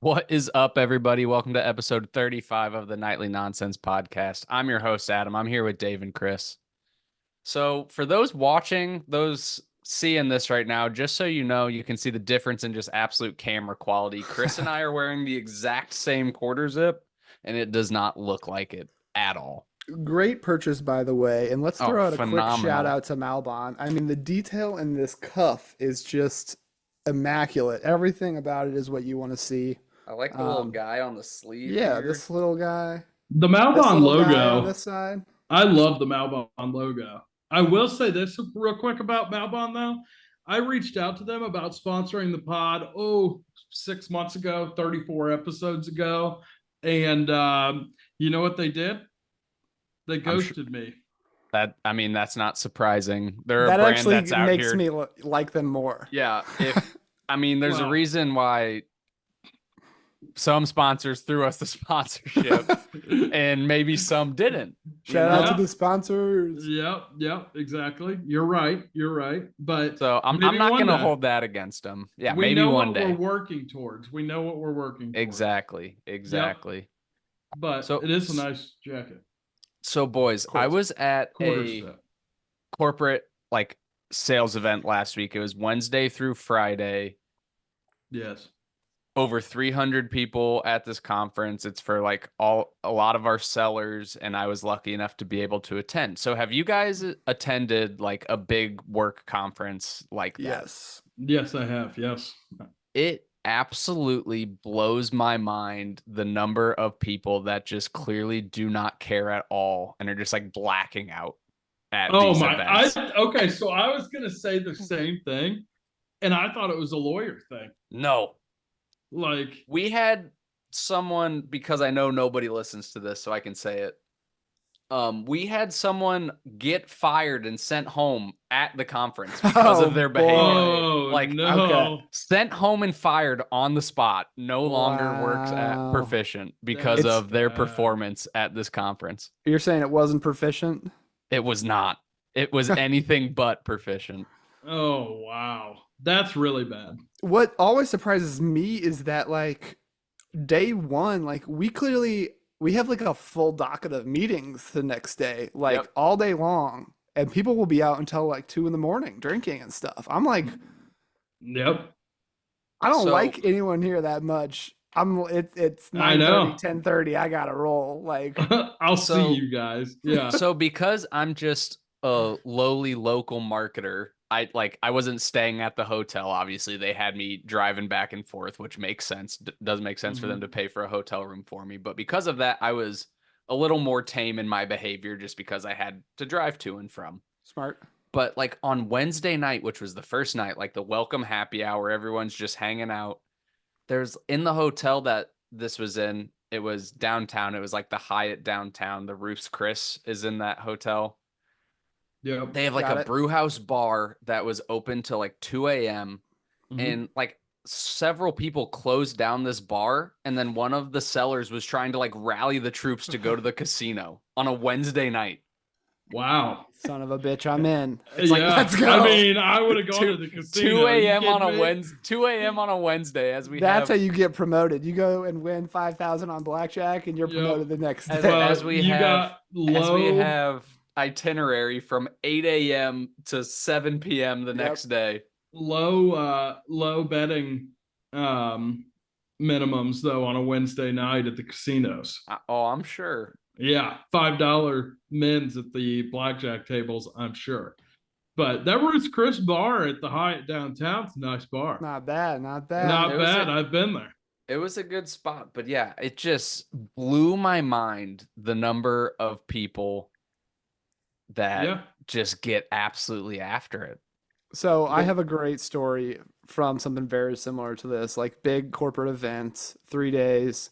What is up, everybody? Welcome to episode 35 of the Nightly Nonsense Podcast. I'm your host, Adam. I'm here with Dave and Chris. So, for those watching, those seeing this right now, just so you know, you can see the difference in just absolute camera quality. Chris and I are wearing the exact same quarter zip, and it does not look like it at all. Great purchase, by the way. And let's Oh, throw out a quick shout phenomenal. out to Malbon. I mean, the detail in this cuff is just immaculate. Everything about it is what you want to see. I like the little Um, guy on the sleeve yeah, here. this little guy, The this Malbon little guy on logo, this side. I love the Malbon logo. I will say this real quick about Malbon though. I reached out to them about sponsoring the pod, 6 months ago, 34 episodes ago. And you know what they did? They I'm sure ghosted me. that's not surprising. They're a That brand actually that's out makes here. me like them more. Yeah, there's a Well, reason why some sponsors threw us the sponsorship and maybe some didn't. Shout out to Yeah. the sponsors. Yep, exactly. You're right. But So I'm maybe not one gonna day. hold that against them. Yeah, We maybe know one what day. we're working towards. We know what we're working towards. Exactly. But So it is a nice jacket. so boys, I Course. was at Quarter a step. corporate like sales event last week. It was Wednesday through Friday. Yes. Over 300 people at this conference. It's for like a lot of our sellers, and I was lucky enough to be able to attend. So have you guys attended like a big work conference like that? Yes. Yes, I have. Yes. It absolutely blows my mind the number of people that just clearly do not care at all and are just like blacking out at Oh these my! events. Okay. So I was gonna say the same thing, and I thought it was a lawyer thing. No, Like, we had someone, because I know nobody listens to this, so I can say it. We had someone get fired and sent home at the conference because Oh, of their behavior. oh Like, no! okay. Sent home and fired on the spot. No longer works at Wow. Proficient because It's- of their performance at this conference. You're saying it wasn't proficient? It was not. It was anything but Proficient. Oh wow, that's really bad. What always surprises me is that like day one, like we have like a full docket of meetings the next day, like Yep. all day long, and people will be out until like 2 in the morning drinking and stuff. I'm like, Yep. I don't So- like anyone here that much. It's I 9:30, know. 10:30. I gotta roll. Like, I'll So- see you guys. Yeah. So because I'm just a lowly local marketer, I wasn't staying at the hotel. Obviously, they had me driving back and forth, which makes sense. Does make sense for them to pay for a hotel room for me. But because of that, I was a little more tame in my behavior just because I had to drive to and from. smart. But like on Wednesday night, which was the first night, like the welcome happy hour, everyone's just hanging out. There's in the hotel that this was in, it was downtown. It was like the Hyatt downtown. The Roof's Chris is in that hotel. Yep. They have like Got a it. brew house bar that was open till like 2 a.m. Mhm. And like several people closed down this bar. And then one of the sellers was trying to like rally the troops to go to the casino on a Wednesday night. Wow. Son of a bitch, I'm in. It's like, let's go. I mean, I would have gone Two- to the casino. 2 a.m. on a Wednesday. Wednesday. 2 a.m. on a Wednesday as we That's how have you get promoted. You go and win 5,000 on blackjack, and you're Yep. promoted the next As- day. Well, as we you have- got low. as we have itinerary from 8 a.m. to 7 p.m. the Yep. next day. low betting minimums though on a Wednesday night at the casinos. Oh, I'm sure. Yeah, $5 mins at the blackjack tables, I'm sure. But that Ruth's Chris bar at the Hyatt downtown's a nice bar. Not bad, not bad. Not It was bad. a- I've been there. It was a good spot, but yeah, it just blew my mind the number of people that Yeah. just get absolutely after it. So I have a great story from something very similar to this, like big corporate events, 3 days.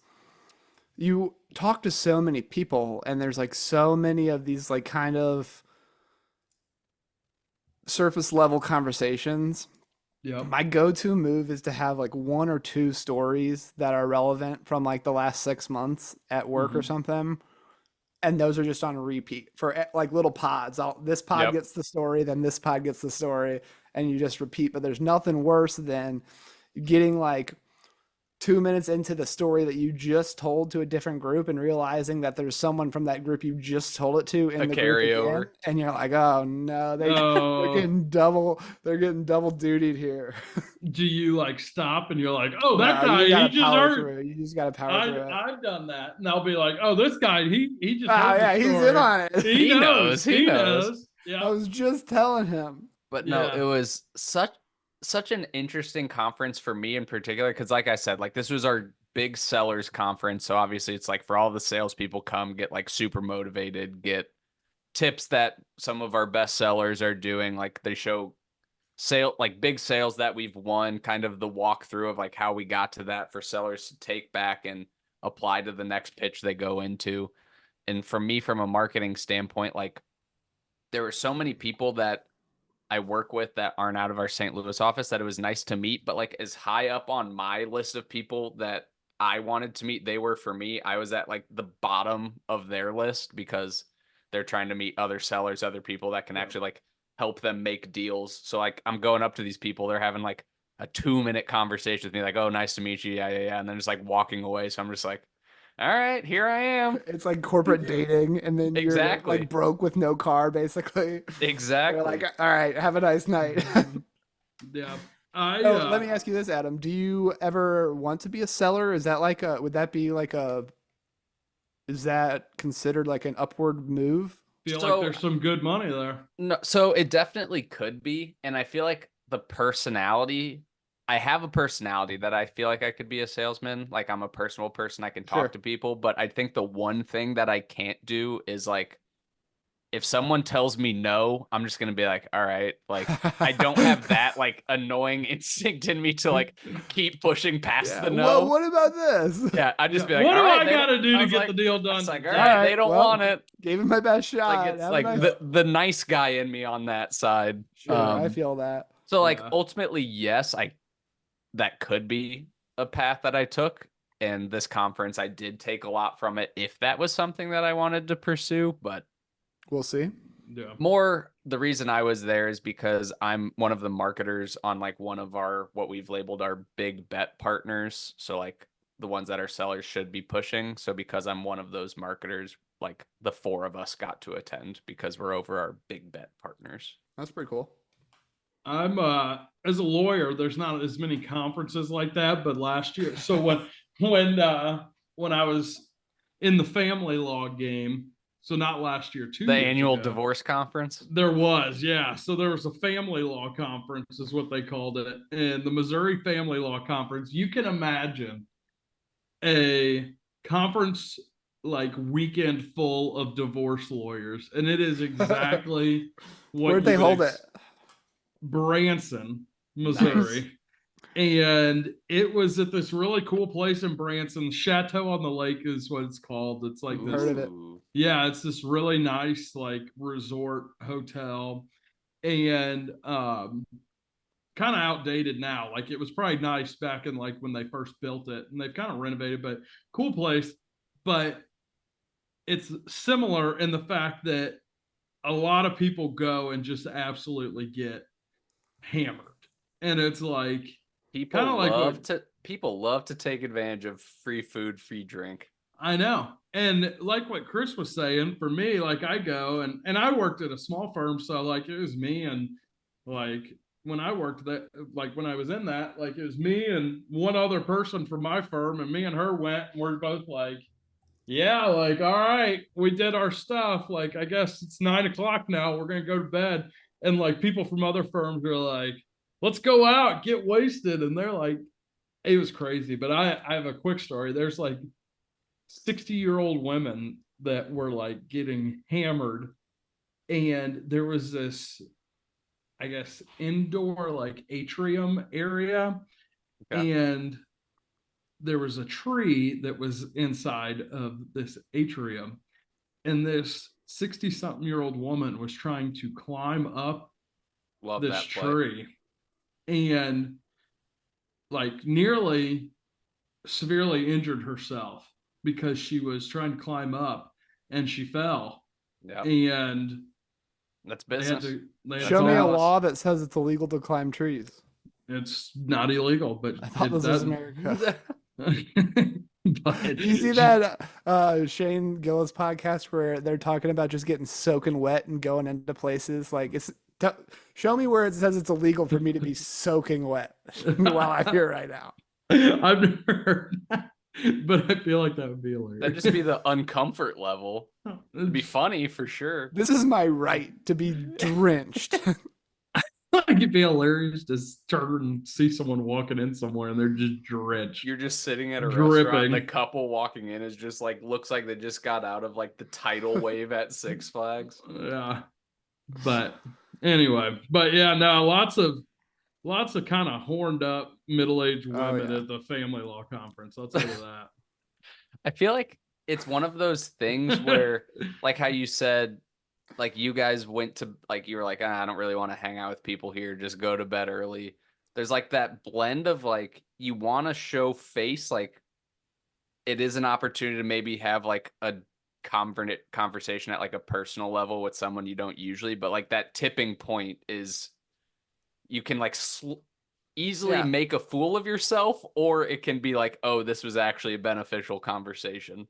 You talk to so many people, and there's like so many of these like kind of surface level conversations. Yep. My go-to move is to have like one or two stories that are relevant from like the last 6 months at work or Mhm. something. And those are just on repeat for like little pods. This pod Yep. gets the story, then this pod gets the story, and you just repeat. But there's nothing worse than getting like 2 minutes into the story that you just told to a different group and realizing that there's someone from that group you just told it to in A the group carryover. again, and you're like, oh no, they're Oh, getting double dutied here. do you like stop and you're like, oh, that No, guy, you he gotta just power heard. through. You just gotta power through it. I've done that, and I'll be like, oh, this guy, he just Oh heard yeah, the he's story. in on it. He knows. He knows. I Yeah. was just telling him. But no, Yeah. it was such an interesting conference for me in particular, because like I said, like this was our big sellers conference. So obviously it's like for all the salespeople come get like super motivated, get tips that some of our best sellers are doing. Like they show like big sales that we've won, kind of the walkthrough of like how we got to that for sellers to take back and apply to the next pitch they go into. And for me, from a marketing standpoint, like there were so many people that I work with that aren't out of our St. Louis office that it was nice to meet, but like as high up on my list of people that I wanted to meet, they were for me. I was at like the bottom of their list because they're trying to meet other sellers, other people that can actually like help them make deals. So like I'm going up to these people, they're having like a 2-minute conversation with me, like, oh, nice to meet you. Yeah, yeah, yeah. And then just like walking away. So I'm just like, all right, here I am. It's like corporate dating, and then you're Exactly. like broke with no car, basically. Exactly. You're like, all right, have a nice night. Yeah. So let me ask you this, Adam. Do you ever want to be a seller? Is that like would that be like is that considered like an upward move? feel So- like there's some good money there. No, so it definitely could be. And I feel like I have a personality that I feel like I could be a salesman. Like I'm a personal person. I can talk Sure. to people, but I think the one thing that I can't do is like, if someone tells me no, I'm just going to be like, all right, like I don't have that like annoying instinct in me to like keep pushing past Yeah, the well, no. what about this? Yeah, I'd just be Yeah. like, What all do right, I they got to don't- do I to was get like- the deal done? It's like, all today? right, Alright, they don't well, want it. Gave him my best shot. Like it's Have a like nice- the nice guy in me on that side. Sure, I Um, feel that. So like Yeah. ultimately, yes, that could be a path that I took. And this conference, I did take a lot from it if that was something that I wanted to pursue. But We'll see. Yeah. more the reason I was there is because I'm one of the marketers on like one of our what we've labeled our big bet partners. So like the ones that our sellers should be pushing. So because I'm one of those marketers, like the 4 of us got to attend because we're over our big bet partners. That's pretty cool. I'm as a lawyer, there's not as many conferences like that, but last year, so when I was in the family law game, so not last year, 2 The years annual ago, divorce conference. there was, yeah. So there was a family law conference, is what they called it, and the Missouri Family Law Conference. You can imagine a conference like weekend full of divorce lawyers, and it is exactly what Where'd you they would hold ex- it? Branson, Missouri. And it was at this really cool place in Branson. Chateau on the Lake is what it's called. It's like this, Heard of it. Ooh. yeah, it's this really nice like resort hotel. And kind of outdated now. Like it was probably nice back in like when they first built it, and they've kind of renovated, but cool place. But it's similar in the fact that a lot of people go and just absolutely get hammered. And it's like People Kinda like love what- to take advantage of free food, free drink. I know. And like what Chris was saying, for me, like I go and I worked at a small firm, so like it was me and like when I worked that, like when I was in that, like it was me and one other person from my firm, and me and her went, and we're both like, yeah, like, all right, we did our stuff. Like, I guess it's 9 o'clock now. We're gonna go to bed. And like people from other firms are like, let's go out, get wasted. And they're like, it was crazy. But I have a quick story. There's like 60-year-old women that were like getting hammered. And there was this, I guess, indoor like atrium area. Okay. And there was a tree that was inside of this atrium. And this 60-something-year-old woman was trying to climb up Love this that play. tree and like nearly severely injured herself because she was trying to climb up and she fell. Yeah, And that's they had business. they had Show to me a tell us law that says it's illegal to climb trees. it's not illegal, but I thought it this was doesn't. America. But You see that Shane Gillis podcast where they're talking about just getting soaking wet and going into places like t- show me where it says it's illegal for me to be soaking wet while I'm here right now. I've never heard that, but I feel like that would be hilarious. That'd just be the uncomfort level. It'd be funny for sure. This is my right to be drenched. Like it'd be hilarious to turn and see someone walking in somewhere and they're just drenched. You're just sitting at a Dripping. restaurant. And the couple walking in is just like looks like they just got out of like the tidal wave at Six Flags. Yeah. But anyway, but yeah, no, lots of kind of horned up middle-aged women at the family law conference. I'll tell you that. I feel like it's one of those things where, like how you said, like you guys went to, like you were like, I don't really want to hang out with people here, just go to bed early. There's like that blend of like you want to show face, like it is an opportunity to maybe have like a conversation at like a personal level with someone you don't usually, but like that tipping point is you can like easily make a fool of yourself, or it can be like, oh, this was actually a beneficial conversation.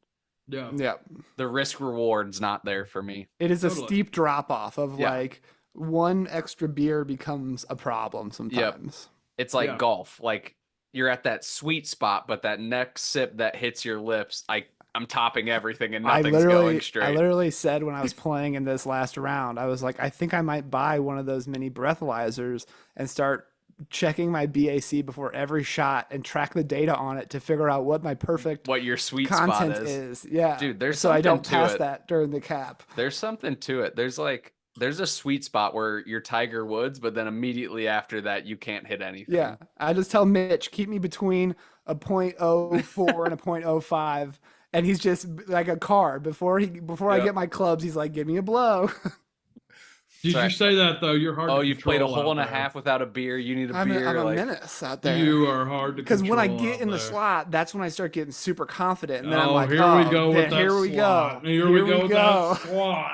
Yeah. The risk reward's not there for me. It is a steep drop off of Yeah. like one extra beer becomes a problem sometimes. It's like golf. Like you're at that sweet spot, but that next sip that hits your lips, I'm topping everything and nothing's going straight. I literally said when I was playing in this last round, I was like, I think I might buy one of those mini breathalyzers and start checking my BAC before every shot and track the data on it to figure out what my perfect what your sweet spot content is. Yeah. Dude, there's so I don't something to pass it. that during the cap. There's something to it. There's a sweet spot where you're Tiger Woods, but then immediately after that, you can't hit anything. Yeah. I just tell Mitch, keep me between a 0.04 and a 0.05. And he's just like a car. Before I get my clubs, he's like, give me a blow. Did you say that though? You're hard. Oh, to you've played a control hole and a out there. half without a beer. You need a beer. I'm a like, menace out there. You are hard to because control. when I get out in the there. slot, that's when I start getting super confident, and then I'm like, here oh, we go with that here we slot. go. Here we go with that slot.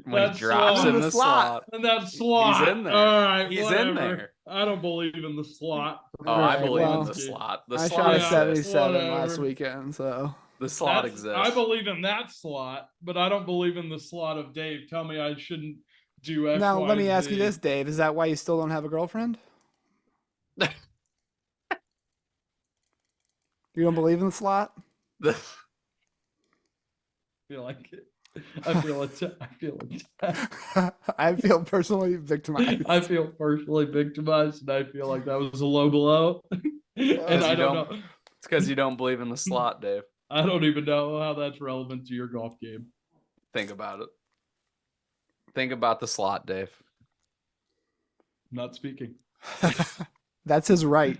when That he drops slot. in the slot. And that slot. He's in there. All right, He's whatever. in there. I don't believe in the slot. Oh, I Right, believe well, in the slot. The I slot shot a exists. 77 last Whatever. weekend, so The slot That's- exists. I believe in that slot, but I don't believe in the slot of Dave. Tell me I shouldn't do X, now Y, let me ask you Z. this, Dave: is that why you still don't have a girlfriend? You don't believe in the slot? The- I feel like it. I feel I feel personally victimized. I feel personally victimized, and I feel like that was a low blow. And I you don't don't- know. It's because you don't believe in the slot, Dave. I don't even know how that's relevant to your golf game. Think about it. Think about the slot, Dave. I'm not speaking. That's his right.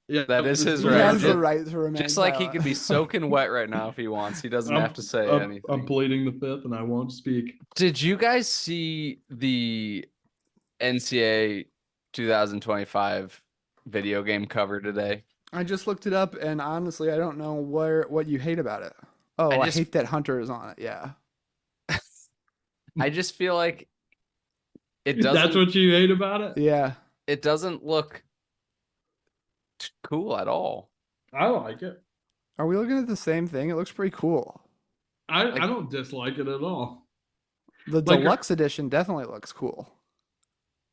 Yeah, That is his He right. has the Just- right to remain Just like he silent. could be soaking wet right now if he wants. He doesn't have to say anything. I'm pleading the fifth, and I won't speak. Did you guys see the NCAA 2025 video game cover today? I just looked it up, and honestly, I don't know what you hate about it. Oh, I just- hate that Hunter is on it. Yeah. I just feel like it doesn't. That's what you hate about it? Yeah. It doesn't look cool at all. I like it. Are we looking at the same thing? It looks pretty cool. I don't dislike it at all. The Like- deluxe edition definitely looks cool.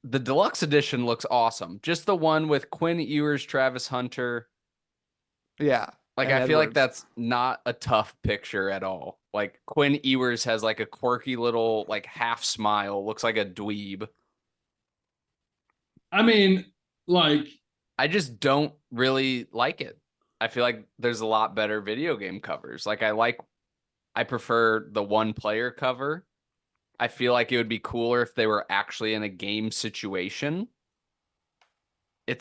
The deluxe edition looks awesome. Just the one with Quinn Ewers, Travis Hunter. Yeah. Like, And I feel like Edwards. that's not a tough picture at all. Like, Quinn Ewers has like a quirky little like half smile, looks like a dweeb. I mean, like, I just don't really like it. I feel like there's a lot better video game covers. Like, I prefer the one player cover. I feel like it would be cooler if they were actually in a game situation. It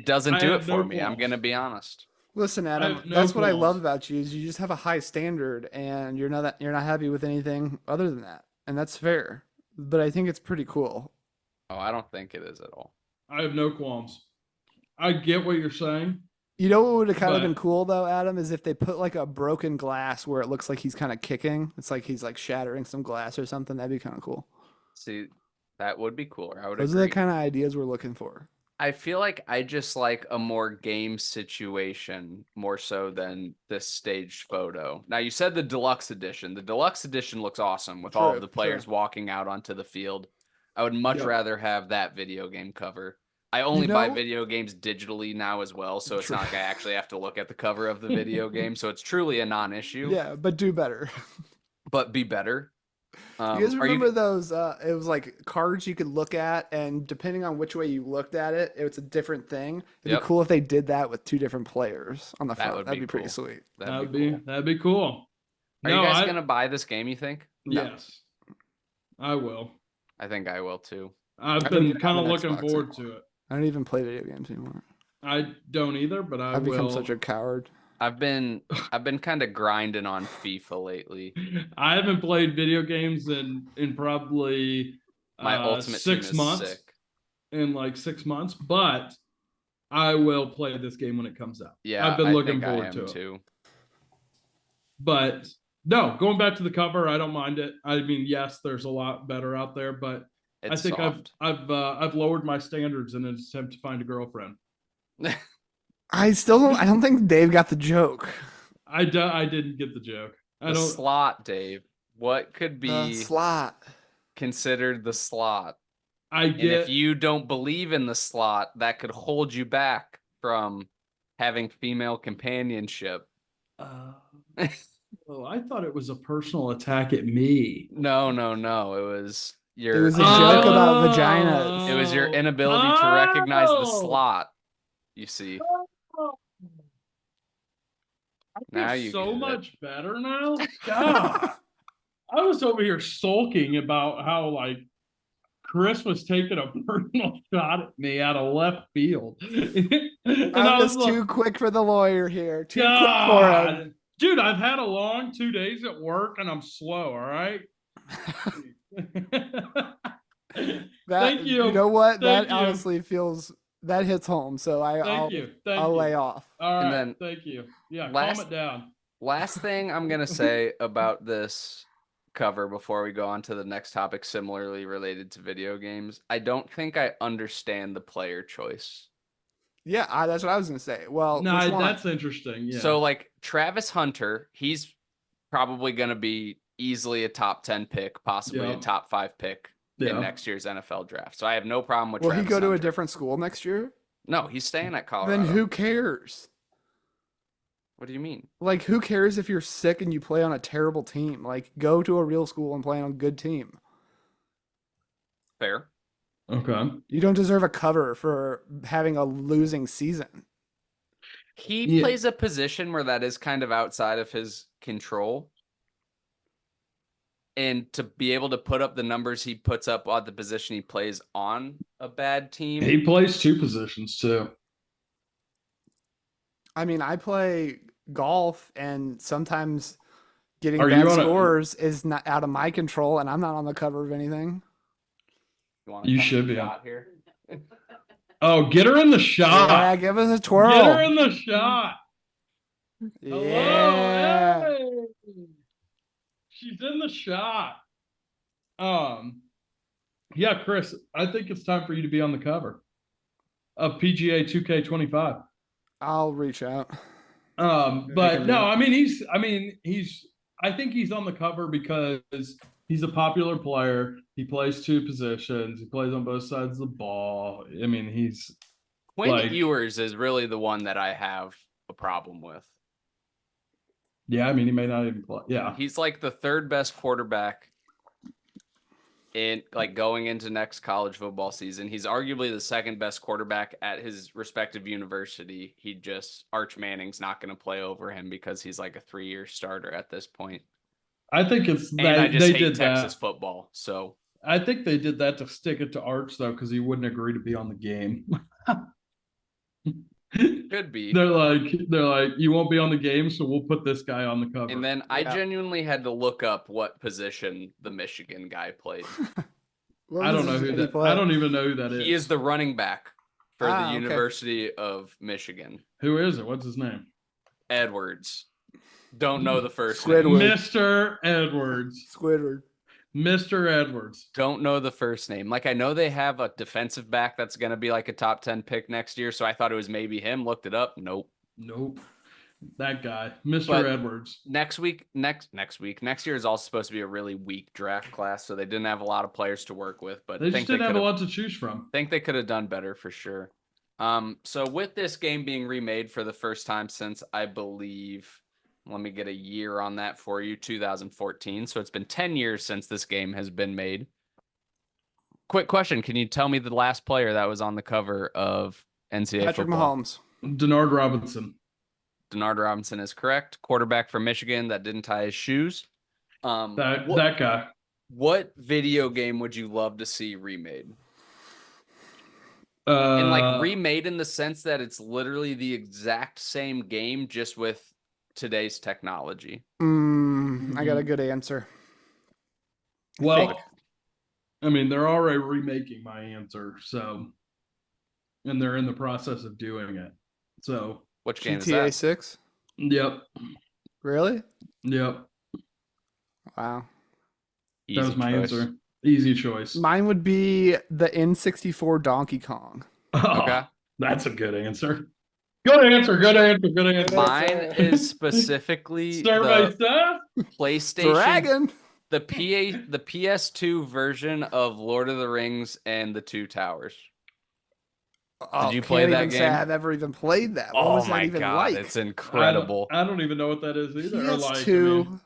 doesn't I do it have for no me. I'm qualms. gonna be honest. Listen, Adam, have no that's what I qualms. love about you is you just have a high standard and you're not happy with anything other than that. And that's fair. But I think it's pretty cool. Oh, I don't think it is at all. I have no qualms. I get what you're saying. You know what would have kind of But- been cool though, Adam, is if they put like a broken glass where it looks like he's kind of kicking. It's like he's like shattering some glass or something. That'd be kind of cool. See, that would be cooler. I would Those are agree. the kind of ideas we're looking for. I feel like I just like a more game situation more so than this staged photo. Now you said the deluxe edition. The deluxe edition looks awesome with all of True, the players true. walking out onto the field. I would much Yep. rather have that video game cover. I only buy know- video games digitally now as well, so it's True. not like I actually have to look at the cover of the video game. So it's truly a non-issue. Yeah, but do better. But be better. You guys Are remember those? It was like cards you could look at, and depending on which way you looked at it, it's a different thing. It'd Yep. be cool if they did that with two different players on the That front. would That'd be be pretty cool. sweet. That'd be cool. That'd be cool. Are No, you guys I- gonna buy this game? You think? No. Yes, I will. I think I will too. I've don't been even kind of have an looking Xbox forward anymore. to it. I don't even play video games anymore. I don't either, but I I've become will. such a coward. I've been kind of grinding on FIFA lately. I haven't played video games in probably My ultimate team 6 is months. sick. In like 6 months, but I will play this game when it comes out. Yeah, I've been I looking think I forward am to it. too. But no, going back to the cover, I don't mind it. I mean, yes, there's a lot better out there, but It's I think soft. I've lowered my standards in an attempt to find a girlfriend. I don't think Dave got the joke. I didn't get the joke. I The don't. slot, Dave. What could The be slot. considered the slot? I And get. if you don't believe in the slot, that could hold you back from having female companionship. Oh, I thought it was a personal attack at me. No. It was your It was a joke about vaginas. Oh. It was your inability to recognize the Oh. slot. You see. I Now feel you so get it. much better now. God, I was over here sulking about how like Chris was taking a personal shot at me out of left field, and I I'm was just like, too quick for the lawyer here. Too quick for him. God, dude, I've had a long 2 days at work, and I'm slow. All right. That, Thank you. You know what? Thank That you. honestly that hits home. So Thank I'll you. I'll lay off. All And right. then Thank you. Yeah. last- Calm it down. Last thing I'm gonna say about this cover before we go on to the next topic, similarly related to video games. I don't think I understand the player choice. Yeah, that's what I was gonna say. Well, No, which one? that's interesting. Yeah. So like Travis Hunter, he's probably gonna be easily a top 10 pick, possibly Yeah. a top 5 pick in Yeah. next year's NFL draft. So I have no problem with Will he Travis go to a Hunter. different school next year? No, he's staying at Colorado. Then who cares? What do you mean? Like, who cares if you're sick and you play on a terrible team? Like, go to a real school and play on a good team. Fair. Okay. You don't deserve a cover for having a losing season. He Yeah. plays a position where that is kind of outside of his control. And to be able to put up the numbers he puts up on the position he plays on a bad team. He plays two positions too. I mean, I play golf, and sometimes getting Are bad you on a- scores is not out of my control, and I'm not on the cover of anything. wanna You come should be. shot here? Oh, get her in the shot. Yeah, give us a twirl. Get her in the shot. Yeah. Hello. Hey. She's in the shot. Yeah, Chris, I think it's time for you to be on the cover of PGA 2K25. I'll reach out. But can no, do I think he's on the cover because he's a popular player. He plays two positions. He plays on both sides of the ball. I mean, he's Quinn like- Ewers is really the one that I have a problem with. yeah. I mean, he may not even play. Yeah, He's like the third best quarterback in like going into next college football season. He's arguably the second best quarterback at his respective university. Arch Manning's not going to play over him because he's like a 3-year starter at this point. I think it's And I that just they hate did Texas that. football. So I think they did that to stick it to Arch though, because he wouldn't agree to be on the game. could be. They're like, you won't be on the game, so we'll put this guy on the cover. And then I Yeah. genuinely had to look up what position the Michigan guy played. What I don't know position who did he that. play? I don't even know who that is. He is the running back for Ah, the okay. University of Michigan. Who is it? What's his name? Edwards. Don't know the first Squidward. name. Mr. Edwards. Squidward. Mr. Edwards. Don't know the first name. Like, I know they have a defensive back that's going to be like a top 10 pick next year. So I thought it was maybe him. Looked it up. Nope. Nope. That guy, Mr. But Edwards. Next year is also supposed to be a really weak draft class. So they didn't have a lot of players to work with, but They just didn't have a lot to choose from. Think they could have done better for sure. So with this game being remade for the first time since, I believe, let me get a year on that for you, 2014. So it's been 10 years since this game has been made. Quick question. Can you tell me the last player that was on the cover of NCAA Patrick football? Mahomes. Denard Robinson. Denard Robinson is correct. Quarterback from Michigan that didn't tie his shoes. That guy. What video game would you love to see remade? And like remade in the sense that it's literally the exact same game, just with today's technology. I got a good answer. Well, I mean, they're already remaking my answer, so, and they're in the process of doing it. So, which game GTA is that? 6? Yep. Really? Yep. Wow. Easy that was my choice. answer. Easy choice. Mine would be the N64 Donkey Kong. Okay. That's a good answer. Good answer. Good answer. Good answer. Mine is specifically Survey the stuff. PlayStation, Dragon. the PS2 version of Lord of the Rings and the Two Towers. Oh, you play can't that even say game? I've ever even played that. What Oh was my that even god, like? it's incredible. I don't even know what that is either. PS2,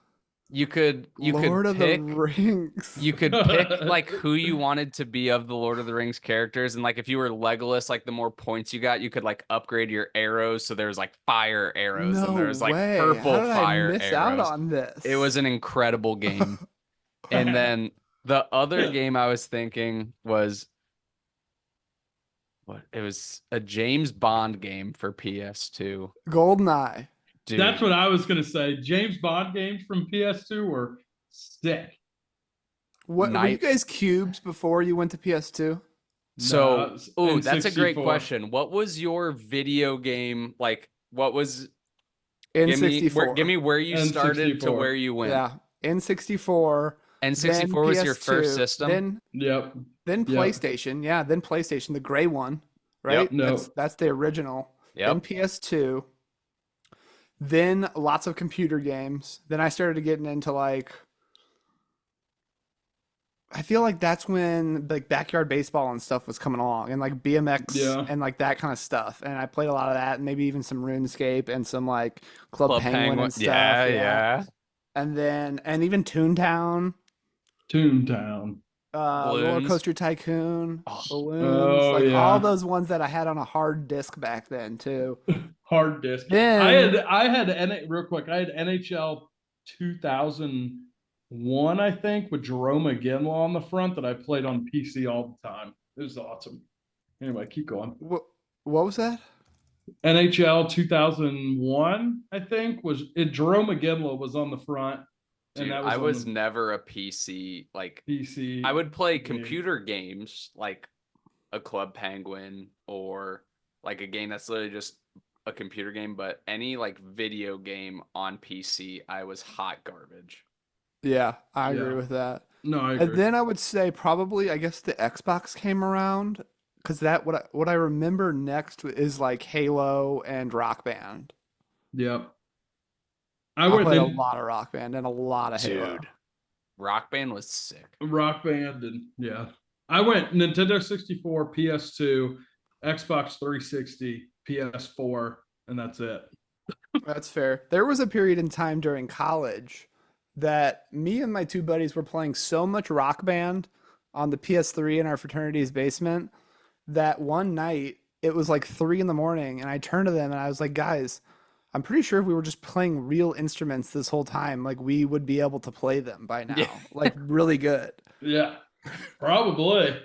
You could Lord of pick the Rings. you could pick like who you wanted to be of the Lord of the Rings characters, and like if you were Legolas, like the more points you got, you could like upgrade your arrows. So there's like fire arrows, No and there's like way. purple How did fire I miss arrows. out on this? It was an incredible game. And then the other game I was thinking was what? It was a James Bond game for PS2. GoldenEye. Dude, That's what I was going to say. James Bond games from PS2 were sick. What were you Knife. guys cubes before you went to PS2? so, No, that's a great N64. question. What was your video game like? What was give N64. me where you started to N64. where you went? Yeah, N64. N64 was your first system. Yep. Then Yep. PlayStation. Yeah, then PlayStation, the gray one, right? No. That's the original. Yep. Then PS2. Then lots of computer games. Then I started getting into like, I feel like that's when like backyard baseball and stuff was coming along, and like BMX Yeah. and like that kind of stuff. And I played a lot of that, and maybe even some RuneScape and some like Club Penguin and stuff. Yeah. And then even Toontown, Toontown. Roller Balloons. Coaster Tycoon, Oh. Balloons, Oh, like yeah. all those ones that I had on a hard disk back then too. Hard disk. Then I had real quick. I had NHL 2001, I think, with Jerome Ginla on the front that I played on PC all the time. It was awesome. Anyway, keep going. what was that? NHL 2001, I think, was it. Jerome Ginla was on the front, Dude, and that I on was the never a PC like PC. I would play game. computer games like a Club Penguin or like a game that's literally just a computer game, but any like video game on PC, I was hot garbage. Yeah, I agree Yeah. with that. No, I agree. And then I would say probably I guess the Xbox came around because that what I remember next is like Halo and Rock Band. Yep. I I went played a in lot of Rock Band and a lot of Halo. Dude, Rock Band was sick. Rock Band, and yeah, I went Nintendo 64, PS2, Xbox 360, PS4, and that's it. That's fair. There was a period in time during college that me and my two buddies were playing so much Rock Band on the PS3 in our fraternity's basement that one night it was like 3 a.m. and I turned to them and I was like, guys, I'm pretty sure if we were just playing real instruments this whole time, like we would be able to play them by now, Yeah. like really good. Yeah, probably.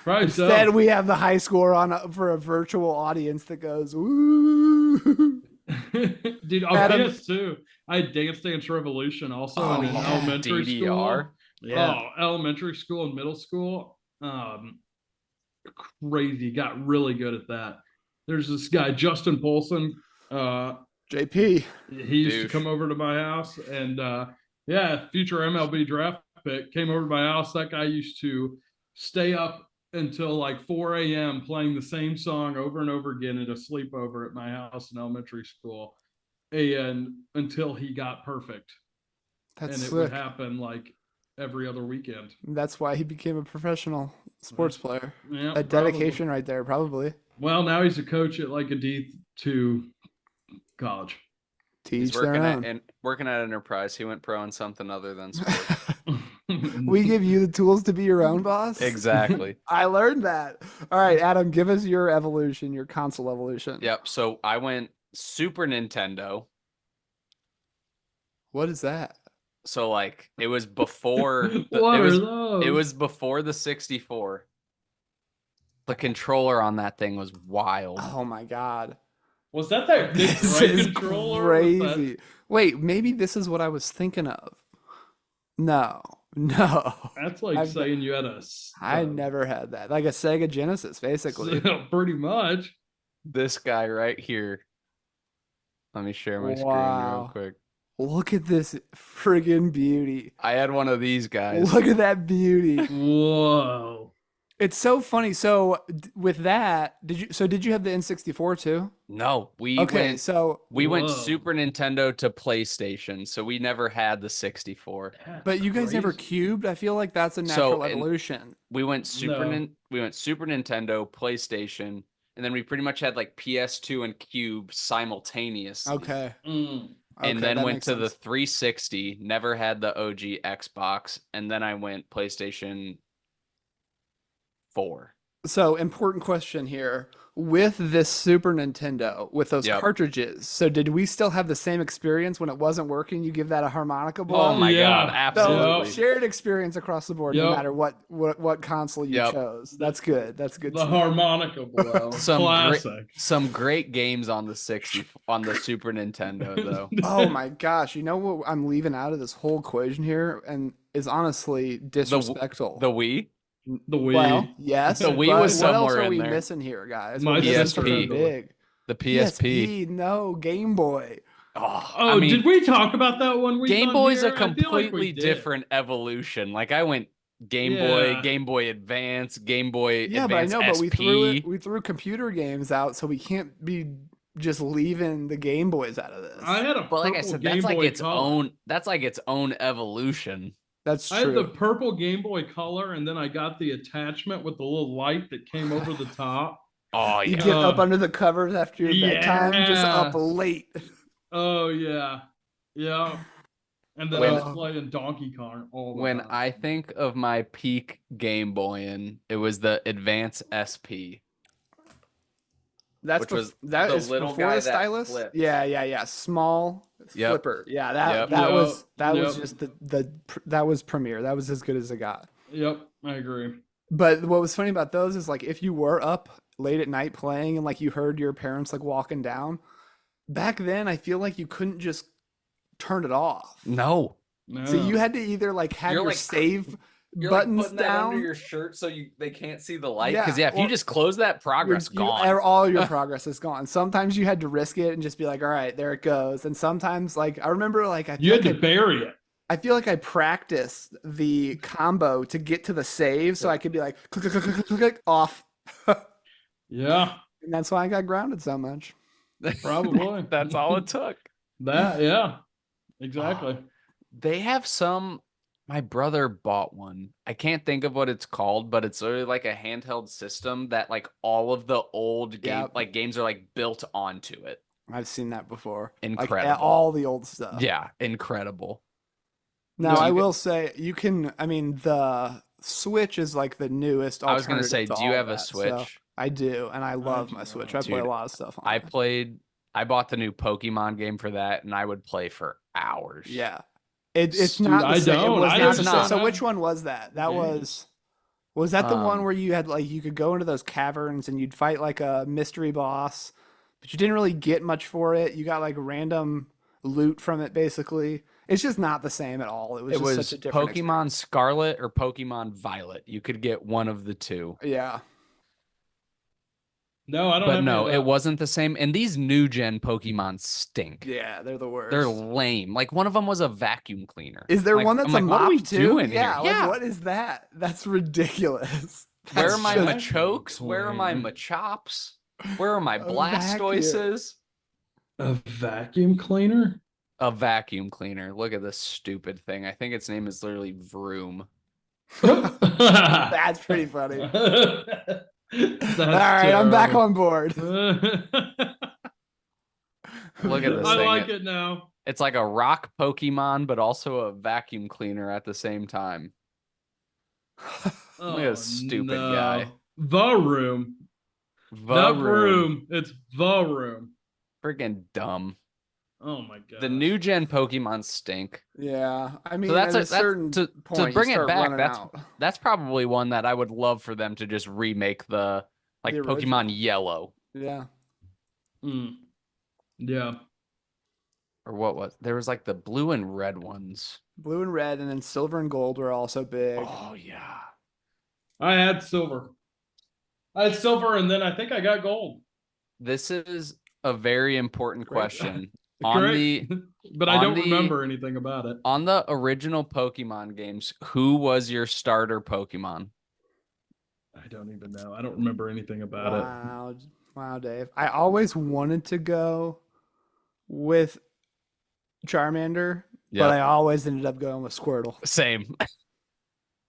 Probably Instead, so. we have the high score on for a virtual audience that goes, "Woo!" Dude, on Adam- PS2, I had Dance Dance Revolution also Oh, in yeah. elementary DDR. school. Oh, elementary school and middle school. Crazy. Got really good at that. There's this guy, Justin Polson. JP. He used to Douche. come over to my house and yeah, future MLB draft pick, came over to my house. That guy used to stay up until like 4 a.m. playing the same song over and over again at a sleepover at my house in elementary school, and until he got perfect. That's And it sick. would happen like every other weekend. That's why he became a professional sports player. Yeah, A dedication right there, probably. Well, now he's a coach at like a D2 college. He's Teach their own. working at Enterprise. He went pro in something other than sports. We give you the tools to be your own boss. Exactly. I learned that. All right, Adam, give us your evolution, your console evolution. Yep. So I went Super Nintendo. What is that? So like it was before What are those? it was before the 64. The controller on that thing was wild. Oh my god. Was that big This right is controller? Was that- crazy. Wait, maybe this is what I was thinking of. No. That's like I've- saying you had I never had that. Like a Sega Genesis, basically. pretty much. This guy right here. Let me share my screen real Wow. quick. Look at this friggin' beauty. I had one of these guys. Look at that beauty. Whoa. It's so funny. So with that, did you have the N64 too? No, we Okay, went so went Whoa. Super Nintendo to PlayStation, so we never had the 64. but you guys never Crazy. cubed? I feel like that's a So, natural and- evolution. We went Super No. we went Super Nintendo, PlayStation, and then we pretty much had like PS2 and Cube simultaneously. Okay. Mm. And Okay, then that went makes to the sense. 360, never had the OG Xbox, and then I went PlayStation 4. So, important question here. With this Super Nintendo, with those Yep. cartridges, so did we still have the same experience when it wasn't working? You give that a harmonica blow? Oh my Yeah. god, So, absolutely. shared experience across the board, no Yep. matter what console you Yep. chose. That's good. That's good. The to know. harmonica blow. Some Classic. Some great games on the Super Nintendo though. Oh my gosh! You know what I'm leaving out of this whole equation here, and is honestly disrespectful. The Wii? The Wii. Well, yes. The Wii but was what else somewhere are in we there. missing here, guys? My We're missing something PSP. big. The PSP. No, Game Boy. Oh, Oh, I mean, did we talk about that one? Game Boy's a completely different evolution. Like I went Game Boy, Yeah. Game Boy Advance, Game Boy Yeah, but I Advance know, but SP. we threw computer games out, so we can't be just leaving the Game Boys out of this. I had a But like I purple said, Game that's like Boy its Color. own. That's like its own evolution. That's I had the true. purple Game Boy Color, and then I got the attachment with the little light that came over the top. Oh You yeah. get up under the covers after your bedtime, just up Yes. late. Oh yeah, yeah. And then When- I was playing Donkey Kong all the When time. I think of my peak Game Boy, it was the Advance SP. That's Which was that the is little before guy the that stylus. flips. Yeah. Small Yep. flipper. Yeah, that Yep. that Yep. was that was Yep. just that was premiere. That was as good as it got. Yep, I agree. But what was funny about those is like if you were up late at night playing and like you heard your parents like walking down, back then I feel like you couldn't just turn it off. No, No. So you had to either like have You're your like- save you're buttons like putting that down. under your shirt so they can't see the light. Yeah, Because if you or- just close that, progress gone. All your progress is gone. Sometimes you had to risk it and just be like, all right, there it goes. And sometimes like I remember like I You feel had like to bury it. I feel like I practiced the combo to get to the save so I could be like click, click, click, click, click, click, off. Yeah, And that's why I got grounded so much. probably. That's all it took. That, yeah, exactly. They have some. My brother bought one. I can't think of what it's called, but it's literally like a handheld system that like all of the old Yep. games are like built onto it. I've seen that before. Like Incredible. all the old stuff. Yeah, incredible. Now Do I you- will say you can. I mean, the Switch is like the newest. I was gonna say, alternative to do you all have a that, so Switch? I do, and I love do my not. Switch. I play a Dude, lot of stuff on I it. bought the new Pokemon game for that, and I would play for hours. Yeah, it's Dude, not. The I same. It don't. was I not. It's So, not. so which one was that? That Games. was that the one Um, where you had like you could go into those caverns and you'd fight like a mystery boss, but you didn't really get much for it. You got like random loot from it, basically. It's just not the same at all. It was It just was such a different Pokemon Scarlet or Pokemon Violet. You could get one of the two. experience. Yeah. No, I don't But have any no, of it that. wasn't the same. And these new gen Pokemon stink. Yeah, they're the worst. They're lame. Like one of them was a vacuum cleaner. Is there Like, one that's I'm like, a what are mop we too? doing Yeah, here? like Yeah. what is that? That's ridiculous. Where That's are my just Machokes? Where are my cleaner. Machops? Where are my A Blastoises? A vacuum cleaner? A vacuum cleaner. Look at this stupid thing. I think its name is literally Vroom. That's pretty funny. That's All right, I'm back terrible. on board. Look at this I thing. like it now. It's like a rock Pokemon, but also a vacuum cleaner at the same time. Look at this stupid guy. The room. Not room. It's the room. Freaking dumb. Oh my god. The new gen Pokemon stink. Yeah, I mean, So that's at a certain to point, bring you it start back. running out. That's probably one that I would love for them to just remake the like The Pokemon original. Yellow Yeah, Mm. Yeah. or what was there was like the blue and red ones. blue and red, and then silver and gold were also big. Oh yeah. I had silver. I had silver and then I think I got gold. This is a very important Great. question. On Correct. the But I on don't the- remember anything about it. on the original Pokemon games, who was your starter Pokemon? I don't even know. I don't remember anything about it. Wow, wow, Dave. I always wanted to go with Charmander, Yeah. but I always ended up going with Squirtle Same.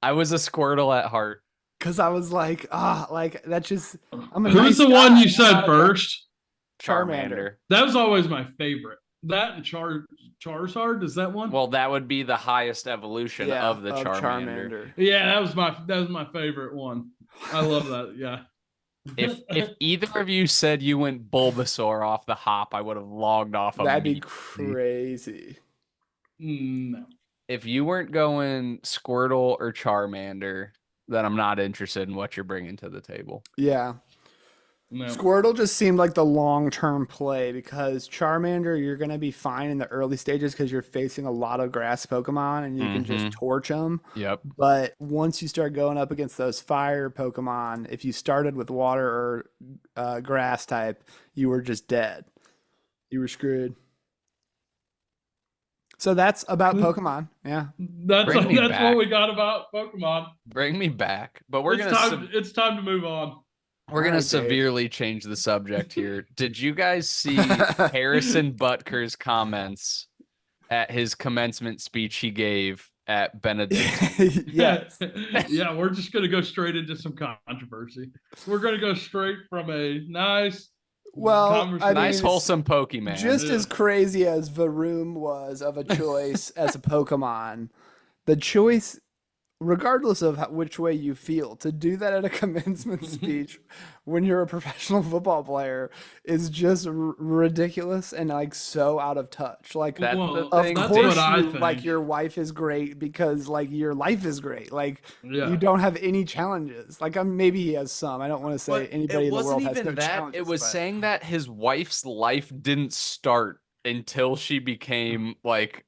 I was a Squirtle at heart. because I was like, like that's just. I'm a Who's nice the one guy. you said first? Charmander. That was always my favorite. That and Charizard, is that one? Well, that would be the highest evolution Yeah, of the Charmander. Yeah, that was my favorite one. I love that. Yeah. If either of you said you went Bulbasaur off the hop, I would have logged off. That'd be immediately. crazy. No. If you weren't going Squirtle or Charmander, then I'm not interested in what you're bringing to the table. Yeah. No. Squirtle just seemed like the long-term play because Charmander, you're going to be fine in the early stages because you're facing a lot of grass Pokemon and you can just torch them. Yep. But once you start going up against those fire Pokemon, if you started with water or grass type, you were just dead. You were screwed. So that's about Pokemon. Yeah. That's Bring me that's back. what we got about Pokemon. Bring me back. But we're It's time to move on. we're gonna Alright, Dave. severely change the subject here. Did you guys see Harrison Butker's comments at his commencement speech he gave at Benedict? Yes. Yeah, we're just gonna go straight into some controversy. We're gonna go straight from a nice Well, I conversation. mean, Nice wholesome Pokemon. Just Yeah. as crazy as Varoom was of a choice as a Pokemon, the choice, regardless of which way you feel, to do that at a commencement speech when you're a professional football player is just ridiculous and like so out of touch. Like, That's Well, the of thing. that's course, what I you, think. like your wife is great because like your life is great. Like Yeah. you don't have any challenges. Like maybe he has some. I don't want to say But anybody it in the world wasn't has even no that. challenges. It was but- saying that his wife's life didn't start until she became like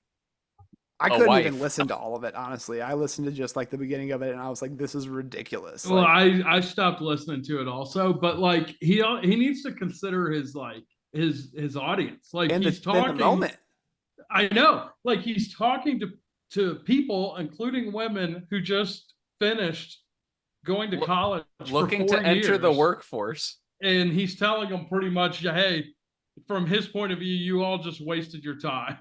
I a couldn't even wife. listen to all of it, honestly. I listened to just like the beginning of it and I was like, this is ridiculous. Well, Like, I stopped listening to it also, but like he needs to consider his like his audience. Like in he's the talking. moment. I know, like he's talking to people, including women who just finished going to Look- college, looking for to 4 enter the years. workforce. And he's telling them pretty much, hey, from his point of view, you all just wasted your time.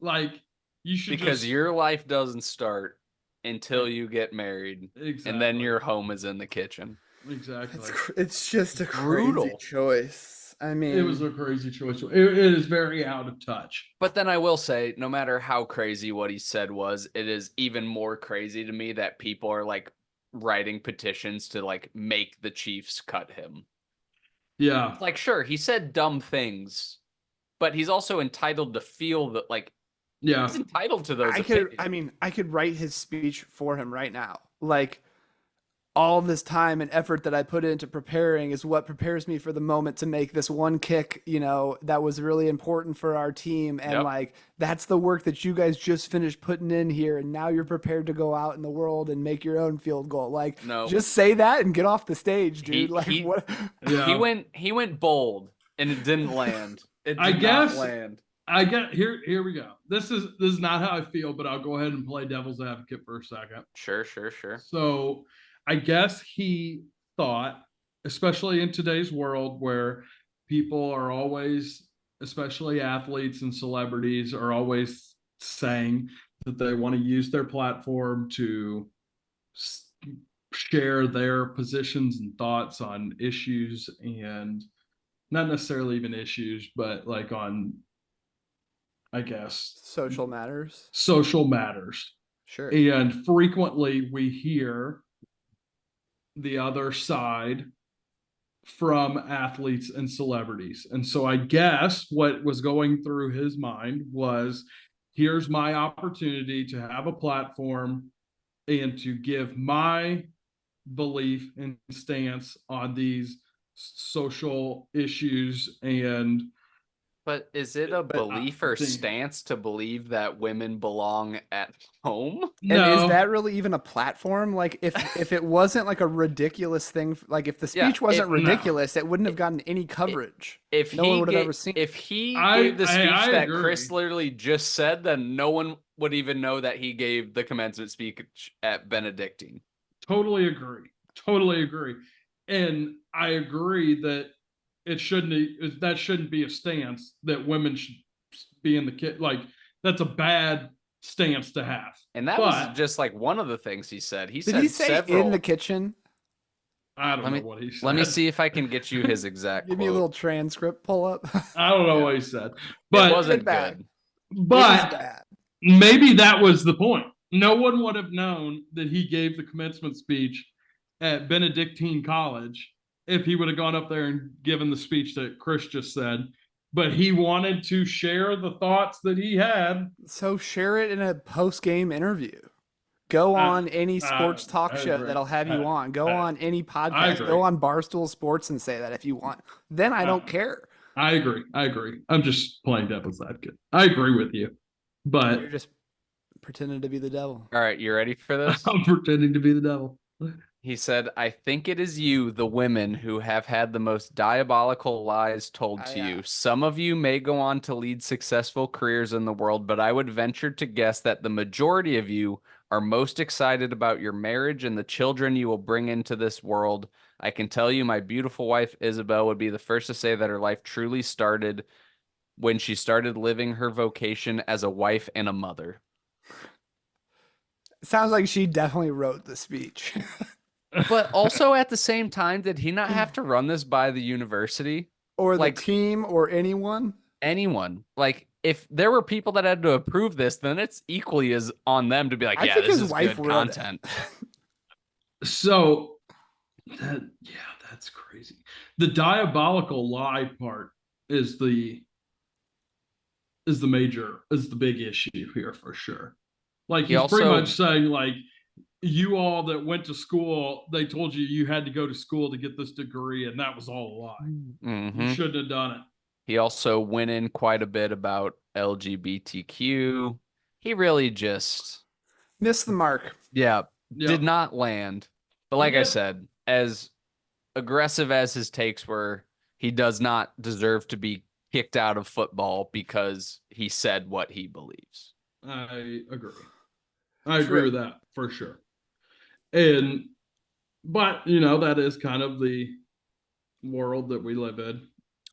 Like you should Because just, your life doesn't start until you get married, exactly. and then your home is in the kitchen. exactly. It's just a Brutal. crazy choice. I mean, It was a crazy choice. It is very out of touch. But then I will say, no matter how crazy what he said was, it is even more crazy to me that people are like writing petitions to like make the Chiefs cut him. Yeah. It's like, sure, he said dumb things, but he's also entitled to feel that, like, Yeah. he's entitled to those I could opinions. I mean, I could write his speech for him right now. Like all this time and effort that I put into preparing is what prepares me for the moment to make this one kick, that was really important for our team. And Yep. like, that's the work that you guys just finished putting in here. And now you're prepared to go out in the world and make your own field goal. Like, No. just say that and get off the stage, He- dude. Like, he- what? Yeah. He went bold and it didn't land. It did I guess- not land. I get here we go. This is not how I feel, but I'll go ahead and play devil's advocate for a second. Sure. So I guess he thought, especially in today's world where people are always, especially athletes and celebrities, are always saying that they want to use their platform to share their positions and thoughts on issues, and not necessarily even issues, but like on, I guess, Social matters. social matters. Sure. And frequently we hear the other side from athletes and celebrities. And so I guess what was going through his mind was, here's my opportunity to have a platform and to give my belief and stance on these social issues. And But is it a But I belief or think- stance to believe that women belong at home? And is that really even a platform? Like, if it wasn't like a ridiculous thing, like if the Yeah, speech wasn't no. ridiculous, it wouldn't have gotten any coverage. If No he one would have ga- ever seen. If he I- gave the speech I that agree. Chris literally just said, then no one would even know that he gave the commencement speech at Benedictine. Totally agree. And I agree that that shouldn't be a stance that women should be in the kit. Like, that's a bad stance to have. And that But- was just like one of the things he said. He Did said he say several. in the kitchen? I don't Let know me- what he said. Let me see if I can get you his exact Give quote. me a little transcript pull up. I don't know what he said. It But wasn't Get back. good. It was but bad. maybe that was the point. No one would have known that he gave the commencement speech at Benedictine College if he would have gone up there and given the speech that Chris just said. But he wanted to share the thoughts that he had. So share it in a post game interview. Go on any sports talk I show agree. that'll have you on. Go on any podcast. agree. Go on Barstool Sports and say that if you want. Then I don't care. I agree. I'm just playing devil's advocate. I agree with you, but You're just pretending to be the devil. All right, you ready for this? I'm pretending to be the devil. He said, I think it is you, the women, who have had the most diabolical lies told to Yeah. you. Some of you may go on to lead successful careers in the world, but I would venture to guess that the majority of you are most excited about your marriage and the children you will bring into this world. I can tell you, my beautiful wife, Isabel, would be the first to say that her life truly started when she started living her vocation as a wife and a mother. Sounds like she definitely wrote the speech. But also at the same time, did he not have to run this by the university? Or the Like- team or anyone. Anyone. Like, if there were people that had to approve this, then it's equally as on them to be like, I yeah, think this his is wife good wrote it. content. So that's crazy. The diabolical lie part is the big issue here for sure. Like, He he's pretty also- much saying, like, you all that went to school, they told you had to go to school to get this degree, and that was all a lie. Mhm. You shouldn't have done it. He also went in quite a bit about LGBTQ. He really just, Missed the mark. yeah, Yeah. did not land. But like I Yeah. said, as aggressive as his takes were, he does not deserve to be kicked out of football because he said what he believes. I agree. I agree True. with that for sure. But that is kind of the world that we live in.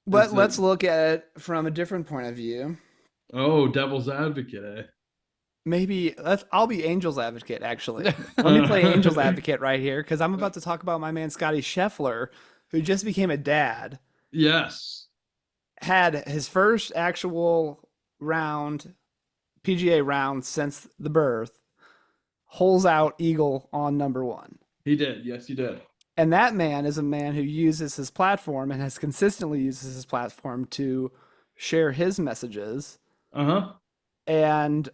But Is let's that- look at it from a different point of view. Oh, devil's advocate, eh? Maybe I'll be Angel's advocate actually. Let me play Angel's advocate right here because I'm about to talk about my man Scotty Scheffler, who just became a dad. Yes. Had his first actual PGA round since the birth. Holes out eagle on number 1. He did. Yes, he did. And that man is a man who uses his platform and has consistently uses his platform to share his messages. Uh-huh. And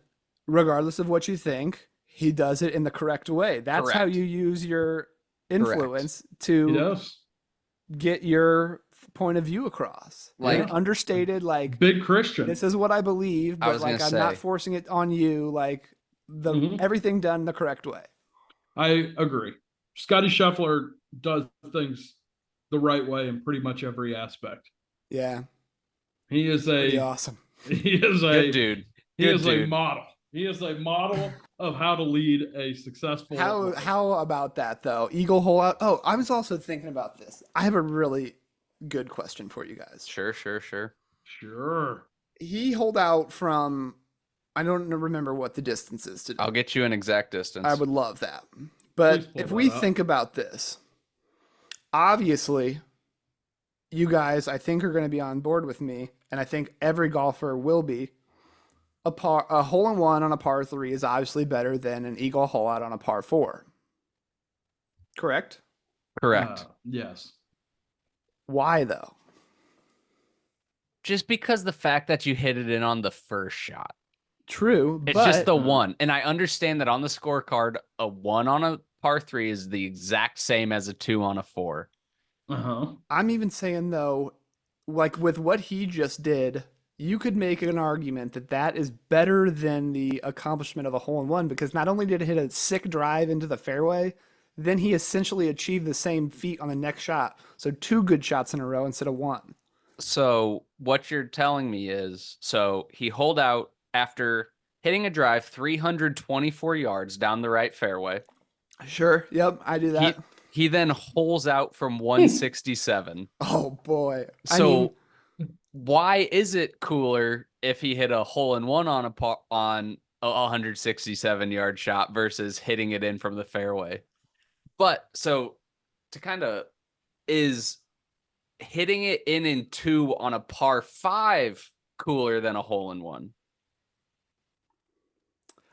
regardless of what you think, he does it in the correct way. That's how Correct. you use your influence He to does. get your point of view across. Like- understated, like Big Christian. this is what I believe, I but was like gonna I'm not say. forcing it on you. Like Mhm. everything done the correct way. I agree. Scotty Scheffler does things the right way in pretty much every aspect. Yeah, He is pretty a awesome. he is Good a dude. he Good is a dude. model. He is a model of how to lead a successful life. How about that though? Eagle hole out. Oh, I was also thinking about this. I have a really good question for you guys. Sure. Sure. He holed out from. I don't remember what the distance is today. I'll get you an exact distance. I would love that. Please But pull if that we up. think about this, obviously, you guys, I think, are going to be on board with me, and I think every golfer will be. A hole in one on a par 3 is obviously better than an eagle hole out on a par 4. Correct? Correct. Yes. Why though? Just because the fact that you hit it in on the first shot. True, It's but just the one. And I understand that on the scorecard, a 1 on a par 3 is the exact same as a 2 on a 4. Uh-huh. I'm even saying though, like with what he just did, you could make an argument that that is better than the accomplishment of a hole in one because not only did it hit a sick drive into the fairway, then he essentially achieved the same feat on the next shot. So 2 good shots in a row instead of 1. So what you're telling me is, so he holed out after hitting a drive 324 yards down the right fairway. Sure. Yep, I do that. He then holes out from 167. Oh boy. So why is it cooler if he hit a hole in one on a 167 yard shot versus hitting it in from the fairway? But so to kind of is hitting it in 2 on a par 5 cooler than a hole in one?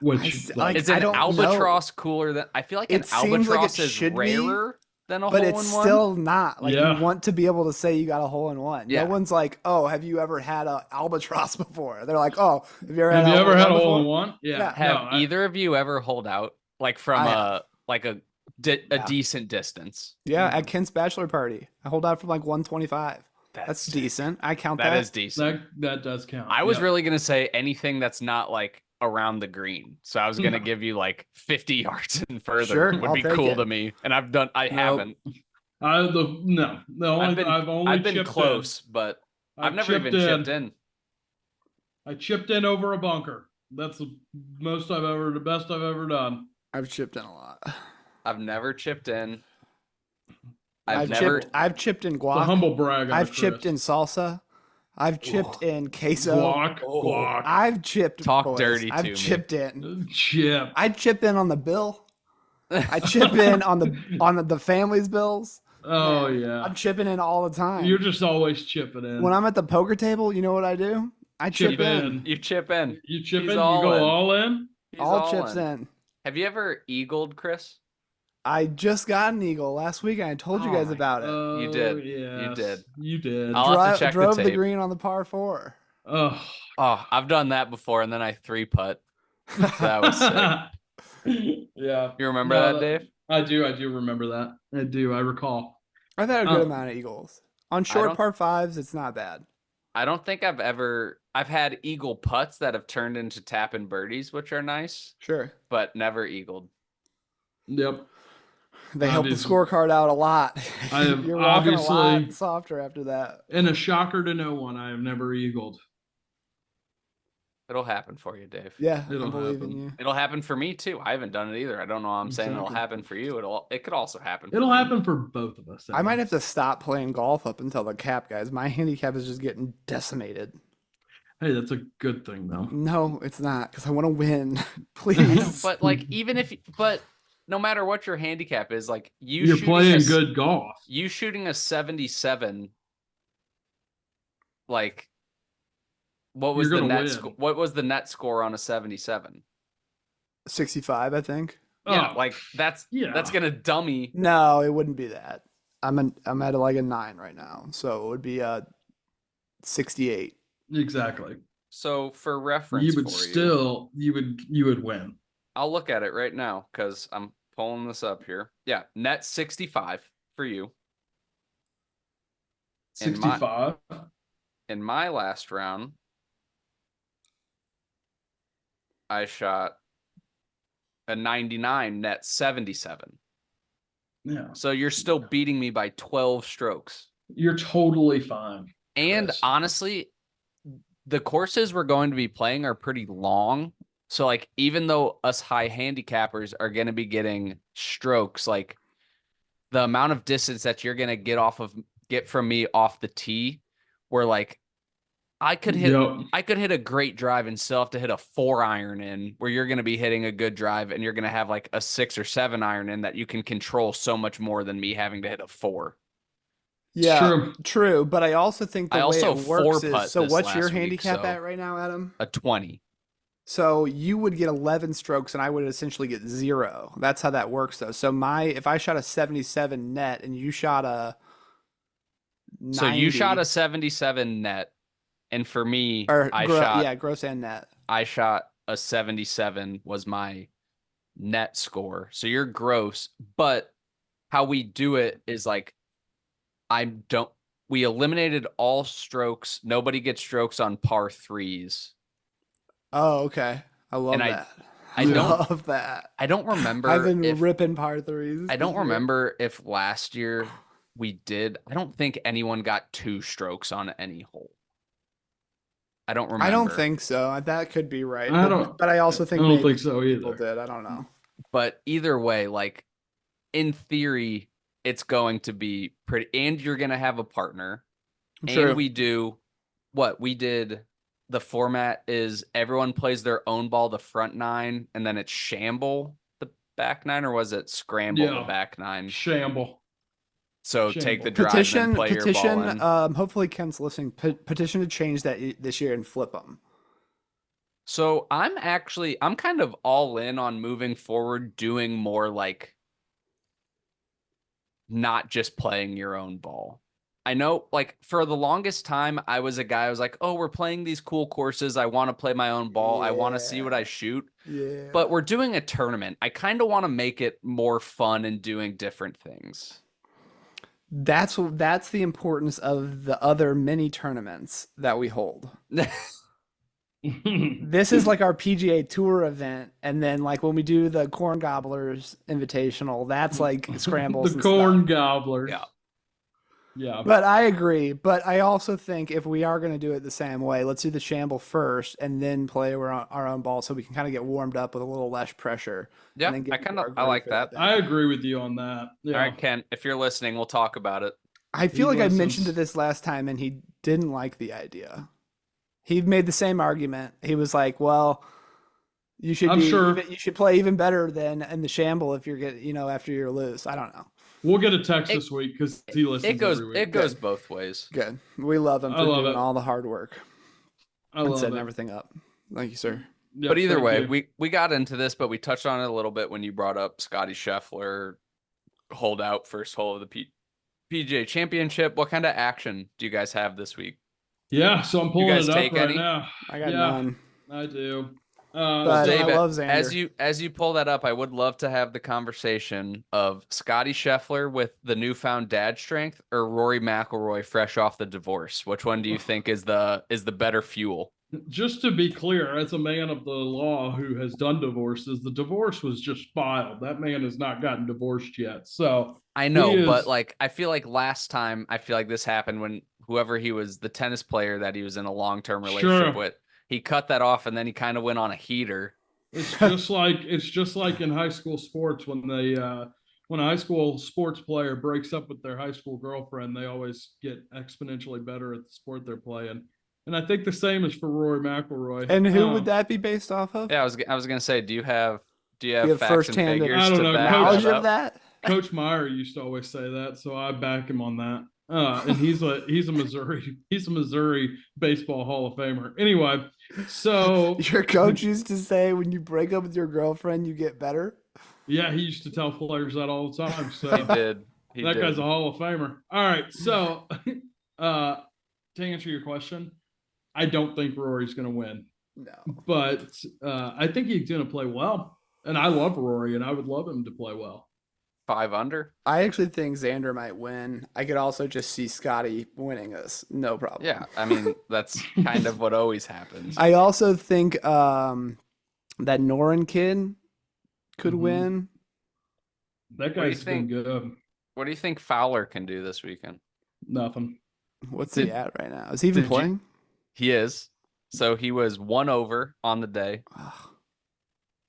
Which Is an albatross cooler than I feel like an It seems like albatross it is should be, rarer than a but hole it's in one? still not. Like Yeah. you want to be able to say you got a hole in one. Yeah. No one's like, "Oh, have you ever had a albatross before?" They're like, "Oh, have you ever have had you a ever had a before?" hole in one? Yeah. Yeah. Have No, either of you ever holed out like from I a Yeah. decent distance? Yeah, at Kent's bachelor party, I hold out from like 125. That's sick. decent. I count that. That is decent. that does count. I was Yep. really gonna say anything that's not like around the green. So I was gonna No. give you like 50 yards and further Sure, would I'll be take cool it. to me. And I Nope. haven't. The only I've only I've been chipped close, but in. I've never even chipped in. I chipped in over a bunker. That's the best I've ever done. I've chipped in a lot. I've never chipped in. I've never chipped in The guac. humble brag. I've chipped in salsa. I've chipped in queso. guac. I've chipped. Talk boys. dirty to I've me. chipped in. Chip. I chip in on the bill. I chip in on the family's bills. Oh Man, yeah. I'm chipping in all the time. You're just always chipping in. When I'm at the poker table, you know what I do? I chip Chip in. in. You chip in. You chip He's in. You all go in. all in. He's All chips in. Have you ever eagled, Chris? I just got an eagle last week, and I told you Oh guys my about it. You did. Oh, yes. You did. You did. I'll have to check the drove the tape. green on the par 4. Oh. Oh, I've done that before, and then I 3-putt. That was sick. Yeah. You remember No, that, Dave? I do remember that. I do. I recall. I've had a good Oh. amount of eagles. On short don't- par 5s, it's not bad. I don't think I've had eagle putts that have turned into tapping birdies, which are nice, Sure. but never eagled. Yep. They help the Obviously. scorecard out a lot. I have You're walking a lot obviously- softer after that. And a shocker to no one, I have never eagled. It'll happen for you, Dave. Yeah, It'll I believe happen. in you. It'll happen for me too. I haven't done it either. I don't know. I'm saying it'll Exactly. happen for you. It could also happen. It'll for me. happen for both of us. I might have to stop playing golf up until the cap, guys. My handicap is just getting decimated. Hey, that's a good thing though. No, it's not, because I want to win. Please. But like, but no matter what your handicap is, like You're playing good golf. You shooting a 77, like, what was You're the gonna net? win. What was the net score on a 77? 65, I think. Yeah, Oh, like that's gonna dummy. No, it wouldn't be that. I'm at like a 9 right now, so it would be 68. exactly. So for reference, You would for still you would win. I'll look at it right now because I'm pulling this up here. Yeah, net 65 for you. And 65. In my last round, I shot a 99, net 77. Yeah. So you're still beating me by 12 strokes. You're totally fine. And Chris. honestly, the courses we're going to be playing are pretty long. So like, even though us high handicappers are going to be getting strokes, like the amount of distance that you're going to get from me off the tee, where like I could hit a great drive and still have to hit a 4-iron in, where you're going to be hitting a good drive and you're going to have like a 6 or 7-iron in that you can control so much more than me having to hit a 4. Yeah, true. But I also think the I way also it works is, four-putt so this what's your last week, handicap so at right now, Adam? a 20. So you would get 11 strokes and I would essentially get 0. That's how that works though. So if I shot a 77 net and you shot a 90, So you shot a 77 net, and for me, or gross and net. I shot a 77 was my net score. So you're gross, but how we do it is like we eliminated all strokes. Nobody gets strokes on par 3s. Oh, okay. I love And that. I don't love that. I don't remember I've been if ripping par 3s. I don't remember if last year we did. I don't think anyone got 2 strokes on any hole. I don't remember. I don't think so. That could be right. I don't- But I also think I don't maybe think so people either. did. I don't know. But either way, like in theory, it's going to be pretty, and you're going to have a partner. True. And we do what we did. The format is everyone plays their own ball, the front 9, and then it's shamble the back 9, or was it scramble the back 9? Shamble. So Shamble. take the drive and play your ball in. Hopefully Ken's listening. Petition to change that this year and flip them. So I'm kind of all in on moving forward, doing more like not just playing your own ball. I know, like, for the longest time, I was like, oh, we're playing these cool courses. I want to play my own ball. I want to see what I shoot. Yeah. But we're doing a tournament. I kind of want to make it more fun and doing different things. That's the importance of the other mini tournaments that we hold. This is like our PGA Tour event, and then like when we do the Corn Gobblers Invitational, that's like scrambles. The and Corn stuff. Gobblers. Yeah. Yeah. But I agree. But I also think if we are going to do it the same way, let's do the shamble first and then play our own ball so we can kind of get warmed up with a little less pressure. Yeah, and then get I like that. I agree with you on that. Yeah. All right, Ken, if you're listening, we'll talk about it. I feel He like I mentioned listens. this last time and he didn't like the idea. He made the same argument. He was like, well, you should you should play even better than in the shamble if you're after you're loose. I don't know. We'll get a text this week because he listens every week. It goes both ways. Good. We love him for doing all the hard work and setting everything up. Thank you, sir. Yep, but either way, you. we got into this, but we touched on it a little bit when you brought up Scotty Scheffler hold out first hole of the PGA Championship. What kind of action do you guys have this week? Yeah, so I'm pulling it up right now. I got none. I do. But David, I love Xander. as you pull that up, I would love to have the conversation of Scotty Scheffler with the newfound dad strength or Rory McIlroy fresh off the divorce. Which one do you think is the better fuel? Just to be clear, as a man of the law who has done divorces, the divorce was just filed. That man has not gotten divorced yet. So I know, but like I feel like last time this happened when whoever he was, the tennis player that he was in a long-term relationship with, he cut that off and then he kind of went on a heater. It's just like in high school sports when a high school sports player breaks up with their high school girlfriend, they always get exponentially better at the sport they're playing. And I think the same is for Rory McIlroy. And who would that be based off of? Yeah, I was gonna say, do you have facts firsthand and figures I don't know, knowledge of that? Coach Meyer used to always say that, so I back him on that. And he's a Missouri baseball Hall of Famer. Anyway, so your coach used to say when you break up with your girlfriend, you get better. Yeah, he used to tell players that all the time. So he did. That guy's a Hall of Famer. All right, so to answer your question, I don't think Rory's going to win. No, but I think he's going to play well. And I love Rory, and I would love him to play well. 5 under. I actually think Xander might win. I could also just see Scotty winning this, no problem. Yeah, I mean that's kind of what always happens. I also think that Norin kid could Mhm. win. That do you guy's been think? good. What do you think Fowler can do this weekend? Nothing. What's Did- he at right now? Is he even did you- playing? He is. So he was 1 over on the day. Ugh. I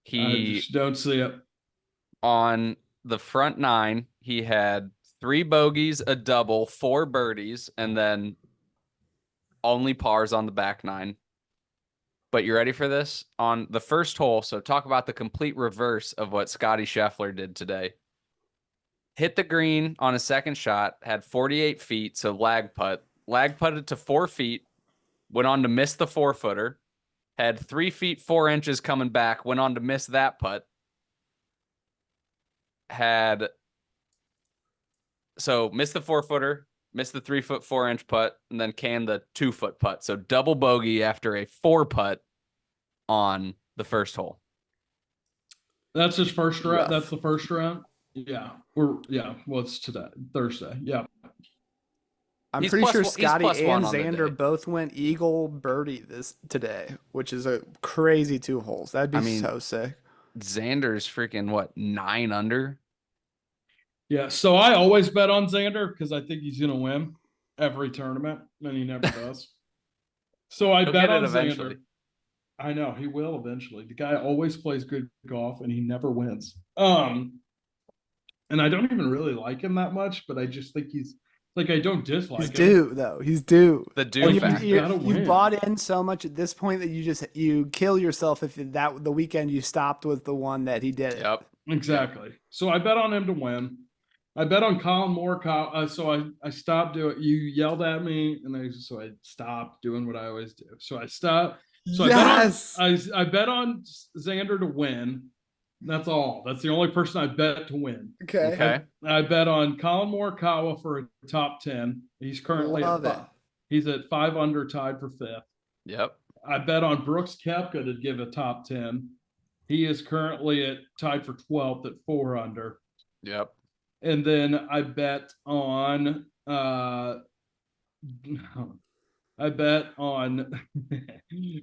He just don't see it. on the front 9, he had 3 bogeys, a double, 4 birdies, and then only pars on the back 9. But you ready for this? On the first hole, so talk about the complete reverse of what Scotty Scheffler did today. Hit the green on a second shot, had 48 feet, so lag putted to 4 feet, went on to miss the 4-footer, had 3 feet 4 inches coming back, went on to miss that putt. Missed the 4-footer, missed the 3-foot 4-inch putt, and then canned the 2-foot putt. So double bogey after a 4 putt on the first hole. That's his first round. Rough. That's the first round. Yeah. What's today? Thursday. Yeah. I'm He's pretty plus sure one- he's Scotty plus one and on the Xander day. both went eagle birdie today, which is a crazy 2 holes. That'd be I mean, so sick. Xander's freaking what, 9 under? Yeah. So I always bet on Xander because I think he's gonna win every tournament, and he never does. So I He'll bet get it on eventually. Xander. I know he will eventually. The guy always plays good golf and he never wins. And I don't even really like him that much, but I just think he's like, I don't dislike He's him. due though. He's due. The Oh, do you- factor. you- gotta You win. bought in so much at this point that you kill yourself if that the weekend you stopped with the one that he did it. Yep. Exactly. So I bet on him to win. I bet on Colin Moore. So I stopped doing. You yelled at me, and so I stopped doing what I always do. So I stopped. So Yes. I bet on Xander to win. That's all. That's the only person I bet to win. Okay. I bet on Colin Morikawa for a top 10. He's currently Love it. He's at 5 under, tied for 5th. Yep. I bet on Brooks Koepka to give a top 10. He is currently tied for 12th at 4 under. Yep. And then I bet on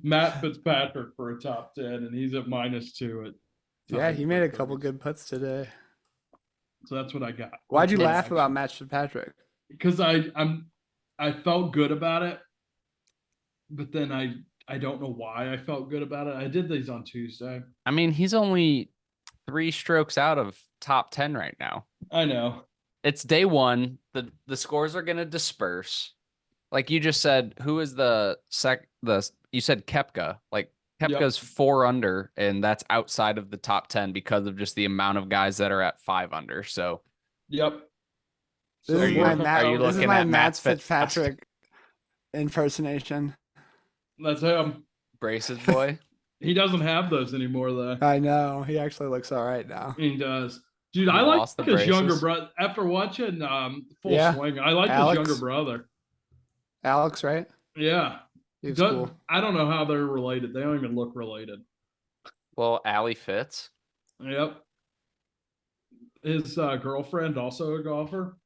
Matt Fitzpatrick for a top 10, and he's at -2 at Yeah, he made a tied couple for good putts today. So that's what I got. Why'd you That's laugh action. about Matt Fitzpatrick? Because I felt good about it, but then I don't know why I felt good about it. I did these on Tuesday. I mean, he's only 3 strokes out of top 10 right now. I know. It's day 1. The scores are gonna disperse. Like you just said, who is you said Koepka. Like Kepka's 4 under, and that's outside of the top 10 because of just the amount of guys that are at 5 under. So Yep. This Are is you- my are Matt. you This is looking my at Matt Matt Fitzpatrick? Fitzpatrick impersonation. That's him. Braces boy. He doesn't have those anymore though. I know. He actually looks all right now. He does. Dude, He I like lost the his younger braces? brother. After watching Full Yeah. Swing, I like Alex. his younger brother. Alex, right? Yeah. He was Doesn't- cool. I don't know how they're related. They don't even look related. Well, Allie Fitz. Yep. His girlfriend also a golfer.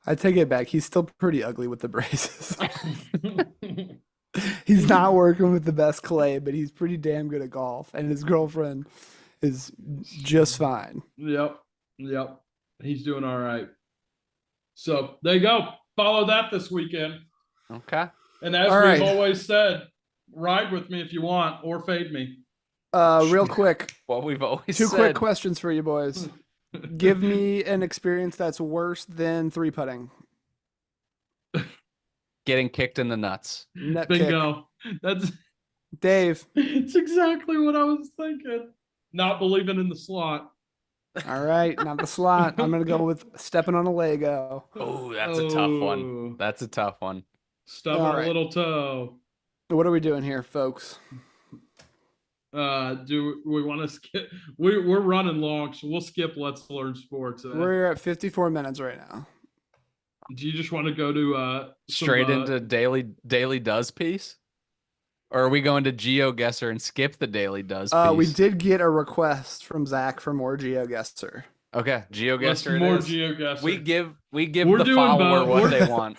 I take it back. He's still pretty ugly with the braces. He's not working with the best clay, but he's pretty damn good at golf. And his girlfriend is just fine. Yep. He's doing all right. So there you go. Follow that this weekend. Okay. And as All we've right. always said, ride with me if you want or fade me. Real quick, What we've always 2 said. quick questions for you boys. Give me an experience that's worse than 3 putting. Getting kicked in the nuts. Net kick. Bingo. That's Dave. it's exactly what I was thinking. Not believing in the slot. All right, not the slot. I'm gonna go with stepping on a Lego. Oh, that's a tough one. Oh, That's a tough one. Stubbing All a right. little toe. What are we doing here, folks? Do we want to skip? We're running long, so we'll skip Let's Learn Sports. We're at 54 minutes right now. Do you just want to go to Straight into daily does piece. Or are we going to GeoGuessr and skip the Daily Does We piece? did get a request from Zach for more GeoGuessr. Okay, Let's GeoGuessr it more is. GeoGuessr. We give We're the doing follower both. what they want.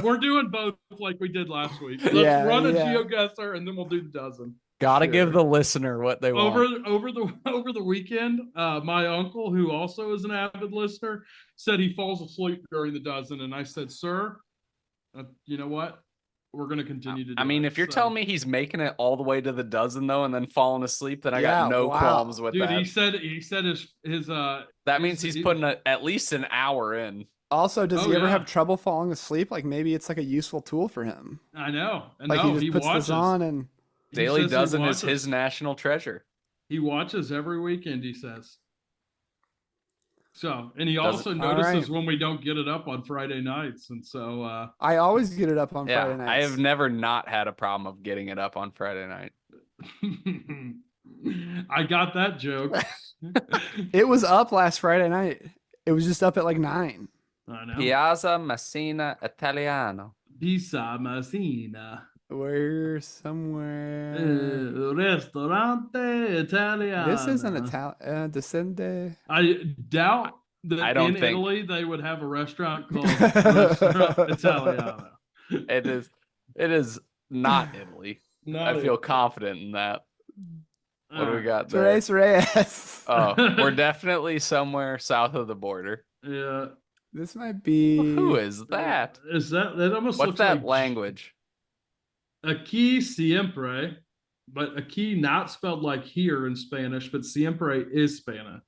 We're doing both like we did last week. Let's run a Yeah. GeoGuessr and then we'll do the dozen. Gotta give Sure. the listener what they want. Over the weekend, my uncle, who also is an avid listener, said he falls asleep during the dozen, and I said, "Sir, you know what? We're going to continue to do I mean, it." if you're So- telling me he's making it all the way to the dozen though, and then falling asleep, then I got Yeah, no wow. qualms with dude, that. he said his That means he's putting at least an hour in. Also, does Oh, he ever yeah. have trouble falling asleep? Like maybe it's like a useful tool for him. I know. Like No, he just puts watches. this on and He Daily says he Dozen is watches. his national treasure. He watches every weekend, he says. So, and he Doesn't- also All notices right. when we don't get it up on Friday nights. And so, I always get it up on Yeah, Friday nights. I have never not had a problem of getting it up on Friday night. I got that joke. It was up last Friday night. It was just up at like 9. I know. Piazza Messina Italiano. Pizza Messina. We're somewhere. Ristorante Italiano. This isn't Italian. Descende. I doubt that I don't in think- Italy they would have a restaurant called Restaurant Italiano. It is not Italy. I feel confident in that. What do we got there? Tres Reyes. Oh, we're definitely somewhere south of the border. Yeah. This might be. Who is that? Is that almost What's looks that like language? Aquí siempre, but aquí not spelled like here in Spanish, but siempre is Spanish,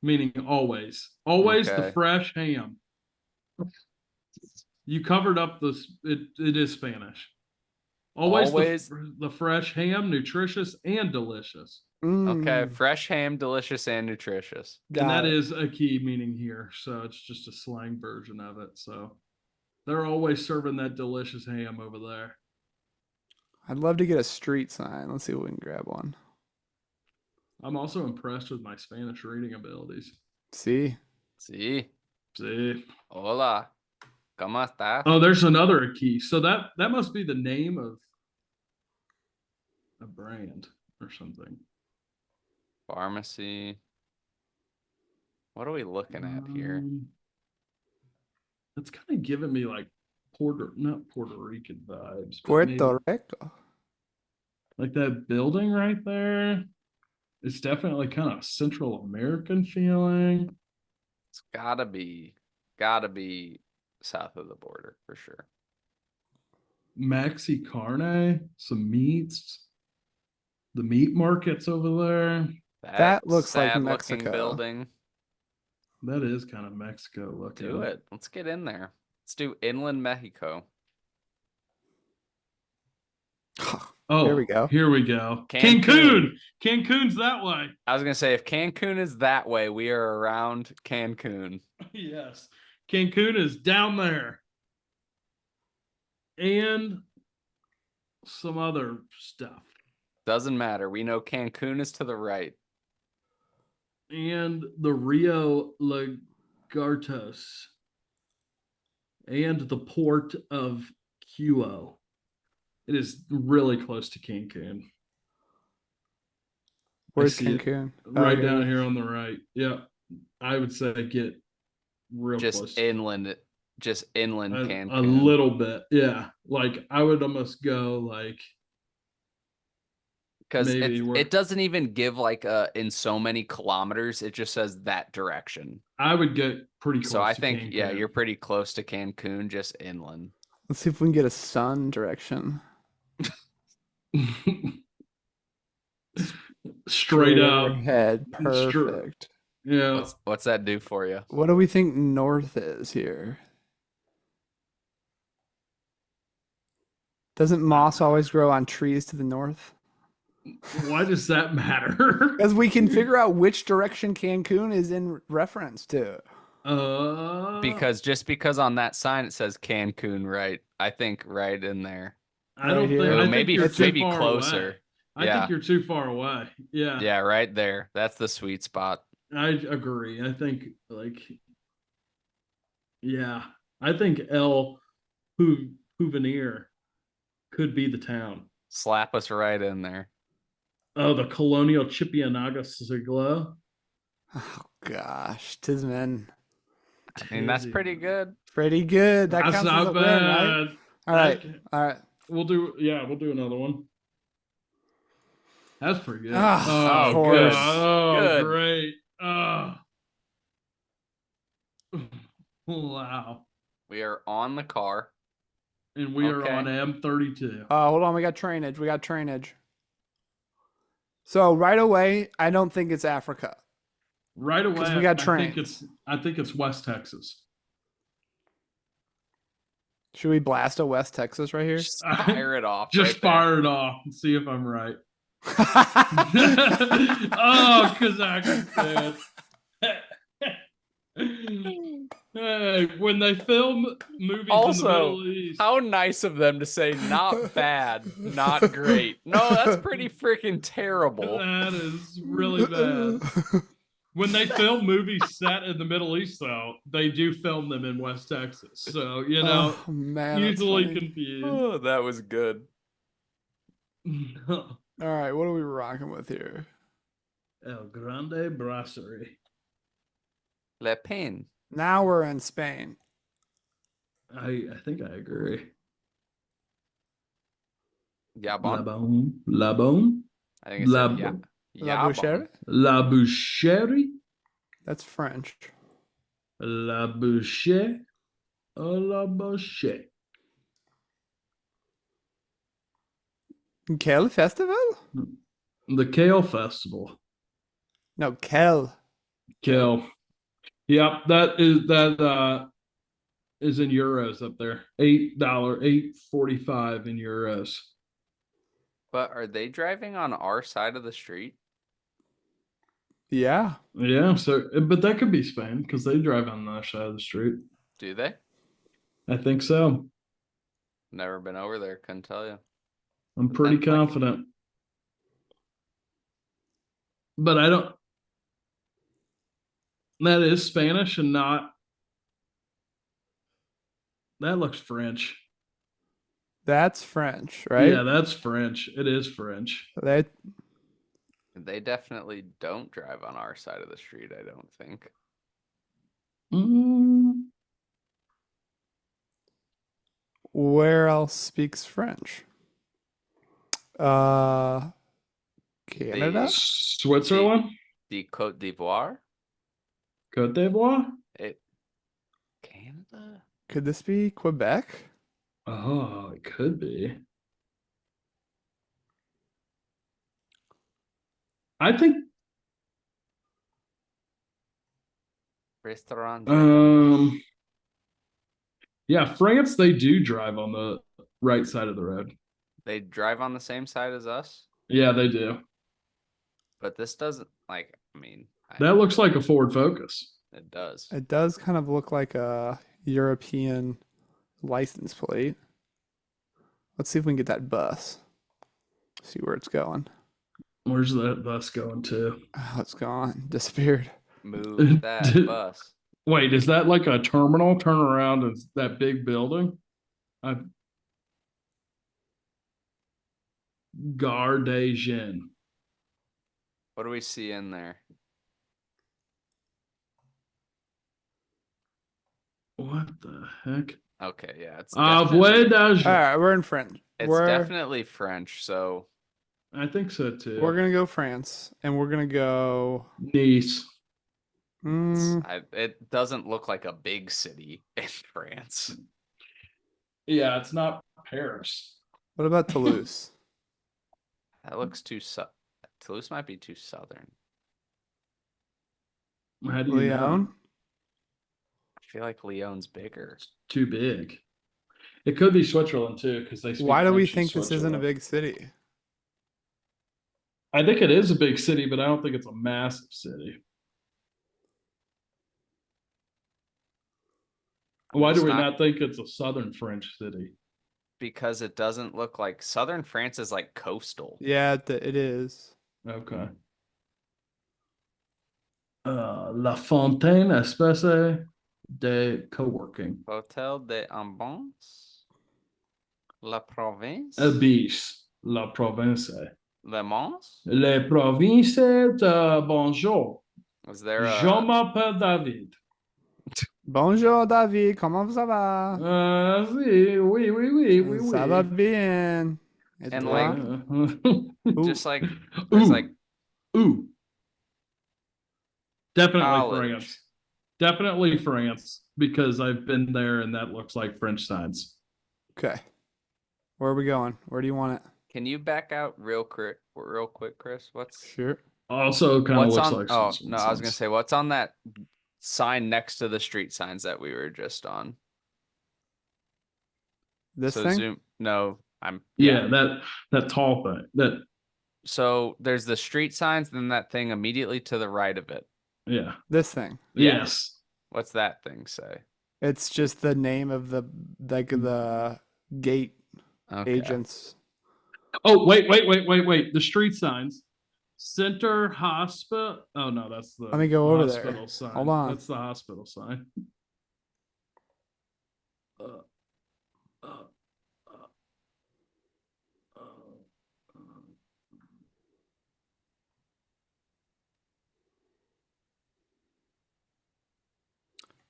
meaning always. Always the Okay. fresh ham. You covered up this. It is Spanish. Always, Always. the fresh ham, nutritious and delicious. Okay, Mm, fresh ham, delicious and nutritious. got And that it. is a key meaning here. So it's just a slang version of it. So they're always serving that delicious ham over there. I'd love to get a street sign. Let's see if we can grab one. I'm also impressed with my Spanish reading abilities. See. Sí. See? Hola. ¿Cómo estás? Oh, there's another key. So that must be the name of a brand or something. Pharmacy. What are we looking at here? It's kind of giving me like not Puerto Rican vibes. but Puerto maybe- Rico. Like that building right there. It's definitely kind of Central American feeling. It's gotta be south of the border for sure. Maxi Carne, some meats. The meat market's over there. That looks like sad-looking Mexico. building. That is kind of Mexico looking. Do it. Let's get in there. Let's do inland Mexico. Oh, Here we go. Here we go. Cancun. Cancun. Cancun's that way. I was gonna say if Cancun is that way, we are around Cancun. Yes. Cancun is down there. And some other stuff. Doesn't matter. We know Cancun is to the right. And the Rio Lagartos. And the port of Cuo. It is really close to Cancun. Where's see it Cancun? Right Okay. down here on the right. Yeah. I would say get real Just close. inland a Cancun. little bit. Yeah. Like I would almost go like Because maybe we're- it doesn't even give like in so many kilometers. It just says that direction. I would get pretty close. So I to think yeah, Cancun. you're pretty close to Cancun, just inland. Let's see if we can get a sun direction. straight up. Head. It's true. Perfect. Yeah. What's that do for you? What do we think north is here? Doesn't moss always grow on trees to the north? Why does that matter? Because we can figure out which direction Cancun is in reference to. Because on that sign it says Cancun, right? I think right in there. I don't right think here. I think Maybe you're too maybe far closer. away. I Yeah. think you're too far away. Yeah. Yeah, right there. That's the sweet spot. I agree. I think like yeah. I think El Souvenir could be the town. Slap us right in there. Oh, the colonial Chipianaga Siglo. Oh gosh, Tisman. I mean, that's pretty good. Pretty good. That That's counts as not a win, right? bad. All right. Okay. All right. We'll do another one. That's pretty good. Ah, of oh, course. God. Oh, Good. great. Oh. Wow. We are on the car. And we are Okay. on M32. Hold on. We got trainage. We got trainage. So right away, I don't think it's Africa. Right away, 'Cause we got I think it's West Texas. Should we blast a West Texas right here? Just fire it off. Just right there. fire it off and see if I'm right. Oh, Kazakhstan. Hey, when they film movies in the Also, Middle East, how nice of them to say not bad, not great. No, that's pretty freaking terrible. that is really bad. When they film movies set in the Middle East, though, they do film them in West Texas. So, you know, Oh, man, that's easily funny. confused. Oh, that was good. All right, what are we rocking with here? El Grande Brasserie. Le Pen. Now we're in Spain. I think I agree. La Yabon. Bonne. La Bonne. I think it's La, yeah. La Boucherie? La Boucherie. That's French. La Boucher. Oh, La Boucher. Kel Festival? The Kale Festival. No, Kel. Kale. Yep, that is in euros up there. $8.45 in euros. But are they driving on our side of the street? Yeah. Yeah, so but that could be Spain because they drive on the other side of the street. Do they? I think so. Never been over there. Couldn't tell you. I'm But pretty then, like- confident. But I don't. That is Spanish and not. That looks French. That's French, right? Yeah, that's French. It is French. They They definitely don't drive on our side of the street, I don't think. Mm, where else speaks French? Canada? Switzerland? The Côte d'Ivoire? Cote d'Ivoire? Canada? Could this be Quebec? Oh, it could be. I think Restaurant? yeah, France, they do drive on the right side of the road. They drive on the same side as us, Yeah, they do. but this doesn't like. I mean, That looks like a Ford Focus. it does. It does kind of look like a European license plate. Let's see if we can get that bus. See where it's going. Where's that bus going to? Oh, it's gone. Disappeared. Move that bus. Wait, is that like a terminal? Turn around, is that big building? Gare des Jeunes. What do we see in there? What the heck? Okay, yeah, it's Avoué definitely, d'Agen. All right, we're in French. it's we're definitely French. So I think so too. we're gonna go France, and we're gonna go. Nice. it doesn't look like a big city in France. Yeah, it's not Paris. What about Toulouse? That looks too Toulouse might be too southern. How do you know? Lyon? I feel like Lyon's bigger. Too big. It could be Switzerland too, because they. Speak Why do we French in think this isn't a Switzerland. big city? I think it is a big city, but I don't think it's a massive city. Why do It's we not- not think it's a southern French city? Because it doesn't look like southern France is like coastal. Yeah, it is. Okay. La Fontaine Espèce de Co-working. Hotel de Ambance. La Province? Bis. La Province. Le Mans? Les provinces de bonjour. Was there Je a m'appelle David. Bonjour, David. Comment ça va? Oui, oui, oui, oui, oui, Ça va oui. bien. Et And, toi? just like Ooh, there's like ooh. Definitely college? France. Definitely France because I've been there and that looks like French signs. Okay. Where are we going? Where do you want it? Can you back out real quick, Chris? Sure. Also, kind of What's looks on? like Oh Switzerland no, I was gonna signs. say what's on that sign next to the street signs that we were just on. This So thing? zoom. No, I'm Yeah, that tall thing. That So there's the street signs, then that thing immediately to the right of it. yeah. This thing. Yeah. Yes. What's that thing say? It's just the name of the gate Okay. agents. Oh, wait. The street signs. Center Hospital. Oh no, that's the Let me go over there. hospital sign. Hold on. That's the hospital sign. Uh, uh, uh, uh, uh.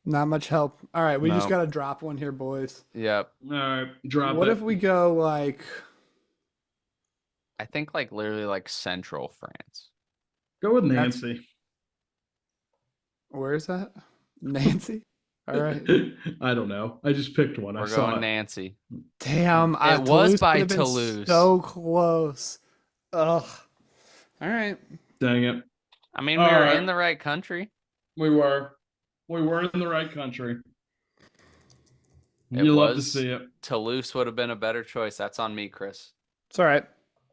Not much help. All right, we just No. got to drop one here, boys. Yep. All right, drop What it. if we go like I think like literally like central France. Go with That's- Nancy? where is that? Nancy? All right. I don't know. I just picked one. I We're saw going it. Nancy. Damn, It was Toulouse by would have been Toulouse. so close. Ugh. All right. Dang it. I mean, we All were right. in the right country. We were in the right country. It You love to was- see it. Toulouse would have been a better choice. That's on me, Chris. It's all right.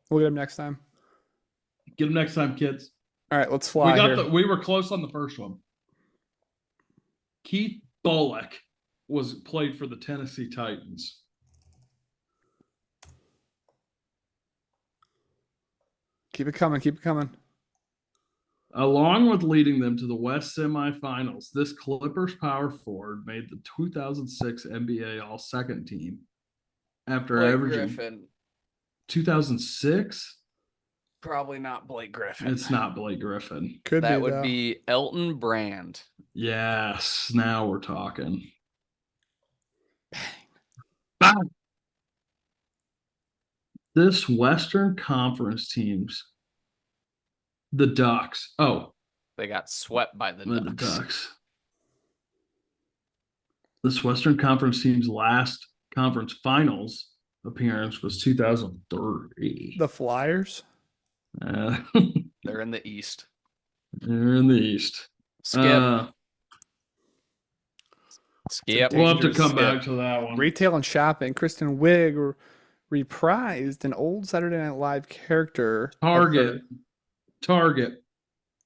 We'll get him next time. Get them next time, kids. All right, let's fly here. We were close on the first one. Keith Bullock played for the Tennessee Titans. Keep it coming. Keep it coming. Along with leading them to the West semifinals, this Clippers power forward made the 2006 NBA All-Second team after averaging 2006. Probably not Blake Griffin. It's not Blake Griffin. Could That be would though. be Elton Brand. Yes, now we're talking. Bang. This Western Conference teams, the Ducks. Oh, They got swept by the Ducks. This Western Conference team's last conference finals appearance was 2003. The Flyers? Uh, They're in the East. they're in the East. Skip. Skip. We'll have to Dangerous come skip. back to that one. Retail and shopping. Kristen Wiig reprised an old Saturday Night Live character. of Target. her-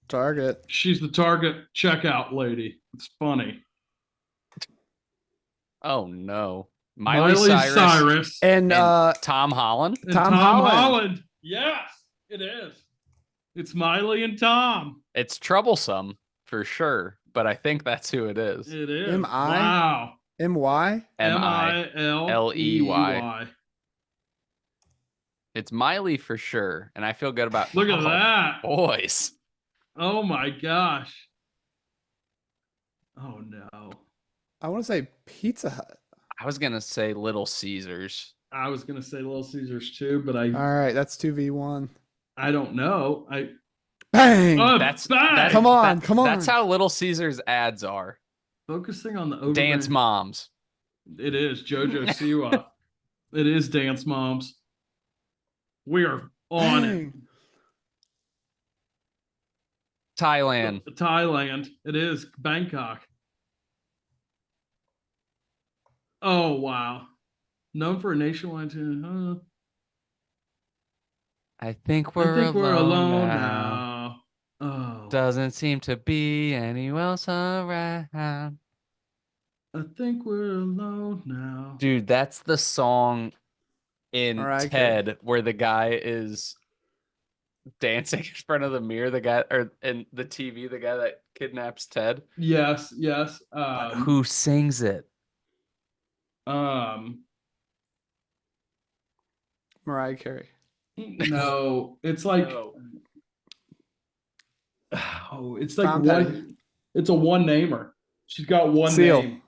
Target. She's the Target checkout lady. It's funny. Oh no. Miley Cyrus. And and Tom Holland. And Tom Holland. Yes, it is. It's Miley and Tom. It's troublesome for sure, but I think that's who it is. It is. M.I.? Wow. MY? Miley. It's Miley for sure, and I feel good about. Look at Oh, that. boys. Oh my gosh. Oh no. I want to say Pizza Hut. I was gonna say Little Caesars. I was gonna say Little Caesars too, but All right, that's 2v1. I don't know. Bang! That's bang! Come on, come on. That's how Little Caesars ads are. Focusing on the over Dance moms. It is JoJo Siwa. It is Dance Moms. We are on Bang. Thailand. it. Thailand. It is Bangkok. Oh wow. Known for a nationwide I think I we're think we're alone now. now. Oh. Doesn't seem to be anyone else around. I think we're alone now. Dude, that's the song in Mariah Ted where the guy is dancing in front of the mirror, the guy or in the TV, the guy that kidnaps Ted. Yes. But who sings it? Mariah Carey. No, it's like No. oh, it's like Tom one. Petty. It's a one namer. She's got one Seal. name.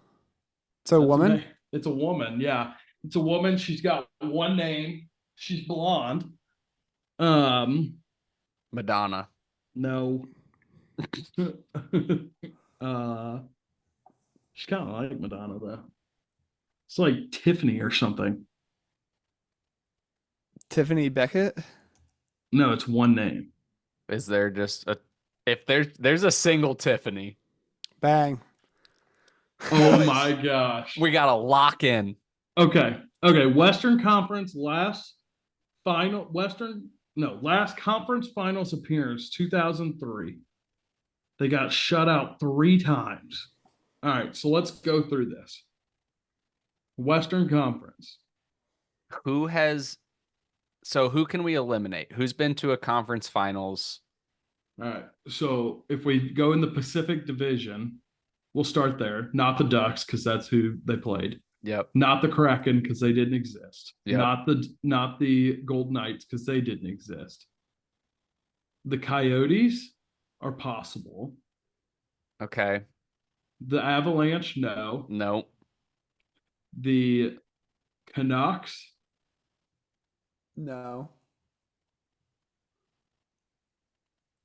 It's a That's woman. ama- It's a woman. Yeah, it's a woman. She's got one name. She's blonde. Madonna. No. uh, she's kind of like Madonna though. It's like Tiffany or something. Tiffany Beckett. No, it's one name. Is there just a if there's a single Tiffany, Bang. Oh my gosh. we gotta lock in. Okay. Okay. Western Conference last final Western no last conference finals appearance 2003. They got shut out 3 times. All right, so let's go through this. Western Conference. Who can we eliminate? Who's been to a conference finals? All right. So if we go in the Pacific Division, we'll start there. Not the Ducks, because that's who they played. Yep. Not the Kraken, because they didn't exist. Yep. Not the Golden Knights, because they didn't exist. The Coyotes are possible. Okay. The Avalanche, no. No. The Canucks, No.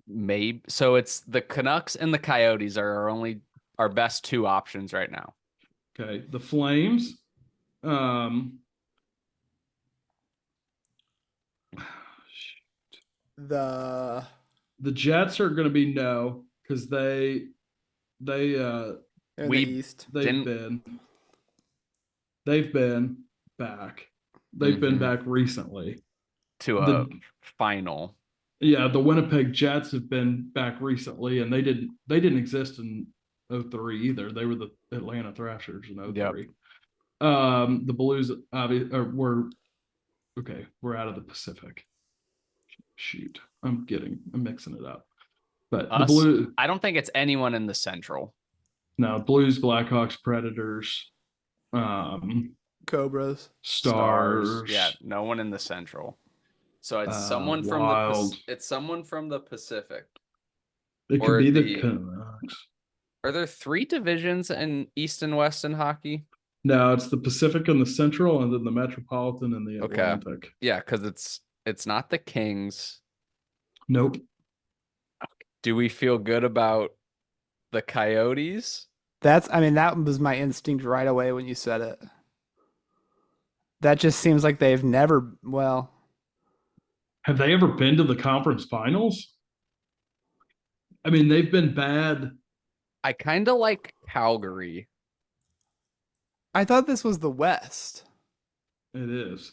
Maybe. So it's the Canucks and the Coyotes are our best 2 options right now. okay. The Flames, The the Jets are going to be no because they in We- the East. they've been back. They've been Mhm. back recently. To a The- final. Yeah, the Winnipeg Jets have been back recently, and they didn't exist in 03 either. They were the Atlanta Thrashers in 03. The Blues were okay. We're out of the Pacific. Shoot, I'm mixing it up. But the Us? Blues, I don't think it's anyone in the Central. no, Blues, Blackhawks, Predators, Cobras. Stars. Yeah, no one in the Central. So it's Wild. someone from the Pacific. It or could be the the- Canucks. Are there 3 divisions in East and West in hockey? No, it's the Pacific and the Central, and then the Metropolitan and the Okay. Atlantic. Yeah, because it's not the Kings. Nope. Do we feel good about the Coyotes? That was my instinct right away when you said it. That just seems like they've never, well, Have they ever been to the conference finals? I mean, they've been bad. I kind of like Calgary. I thought this was the West. It is.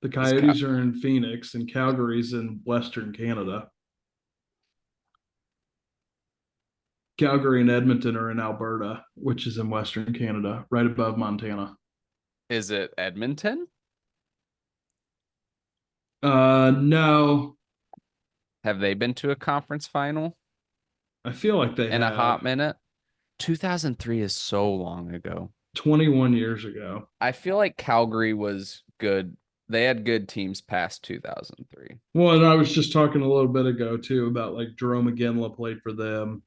The Cal- Coyotes are in Phoenix, and Calgary's in Western Canada. Calgary and Edmonton are in Alberta, which is in Western Canada, right above Montana. Is it Edmonton? No, Have they been to a conference final I feel like they in a have hot minute? 2003 is so long ago. 21 years ago. I feel like Calgary was good. They had good teams past 2003. Well, and I was just talking a little bit ago too about like Jerome Iginla played for them,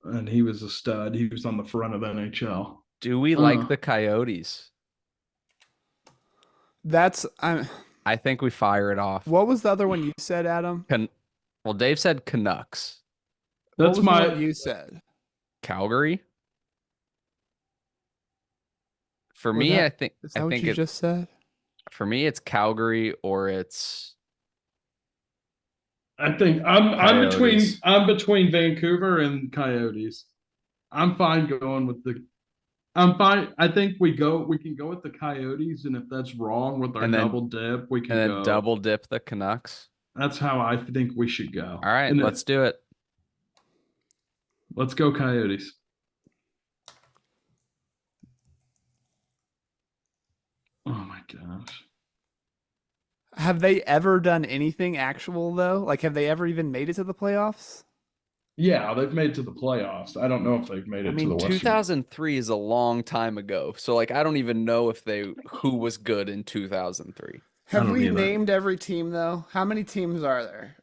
and he was a stud. He was on the front of NHL. Do we like Uh. the Coyotes? I'm I think we fire it off. what was the other one you said, Adam? Well, Dave said Canucks. What That's was the my one you said? Calgary? For Was me, that- I think Is that I what think you it, just said? for me it's Calgary or it's I think I'm Coyotes. between Vancouver and Coyotes. I'm fine going with the I'm fine. I think we can go with the Coyotes, and if that's wrong with our And then- double dip, we can and then go. double dip the Canucks. That's how I think we should go. All right, And let's do it. let's go Coyotes. Oh my gosh. Have they ever done anything actual though? Like have they ever even made it to the playoffs? Yeah, they've made to the playoffs. I don't know if they've made it I to mean, the Western. 2003 is a long time ago. So like I don't even know if who was good in 2003. Have don't we either. named every team though? How many teams are there?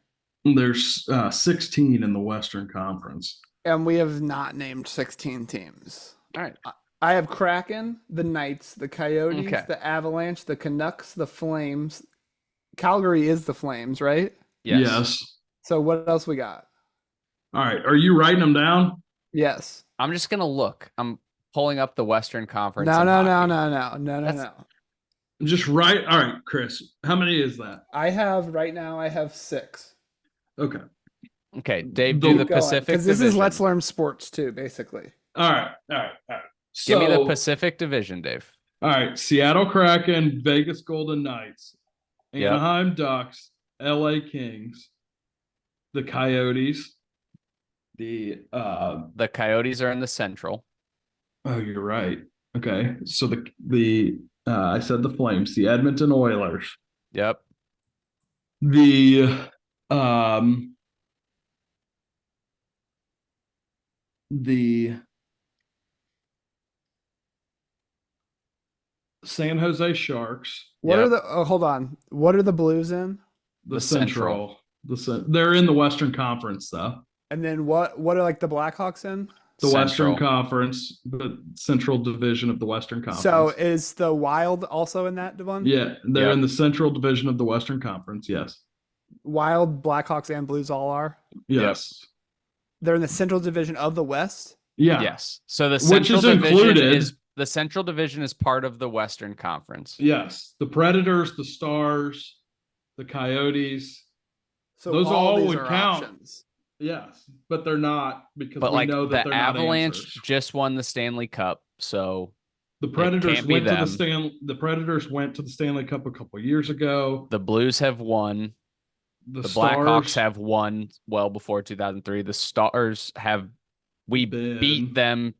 There's 16 in the Western Conference. And we have not named 16 teams. All right. I have Kraken, the Knights, the Coyotes, Okay. the Avalanche, the Canucks, the Flames. Calgary is the Flames, right? Yes. So what else we got? All right. Are you writing them down? Yes. I'm just gonna look. I'm pulling up the Western Conference. No, in no, no, hockey. no, no, no, no, That's- no. Just write. All right, Chris. How many is that? I have right now. I have 6. Okay. Okay, Dave, Keep do the Going, Pacific because this Division. is Let's Learn Sports too, basically. All right. All right. All right. Give me the So- Pacific Division, Dave. All right. Seattle Kraken, Vegas Golden Knights, Yep. Anaheim Ducks, LA Kings, the Coyotes, the The Coyotes are in the Central. oh, you're right. Okay. So the I said the Flames, the Edmonton Oilers, Yep. the the San Jose Sharks, What Yep. are the? Oh, hold on. What are the Blues in? the The Central. They're in the Western Conference though. And then what? What are like the Blackhawks in? The Central. Western Conference, the Central Division of the Western Conference. So is the Wild also in that one? yeah, they're Yep. in the Central Division of the Western Conference. Yes. Wild, Blackhawks, and Blues all are. Yes. They're in the Central Division of the West. Yeah. Yes. So the Which Central is Division included- is the Central Division is part of the Western Conference. Yes. The Predators, the Stars, the Coyotes. So Those all all these would are count. options. Yes, but they're not because But we like know that the they're not Avalanche answers. just won the Stanley Cup, so The Predators can't be went to them. the Predators went to the Stanley Cup a couple years ago. the Blues have won. The The Stars Blackhawks have won well before 2003. The Stars have we been- beat them.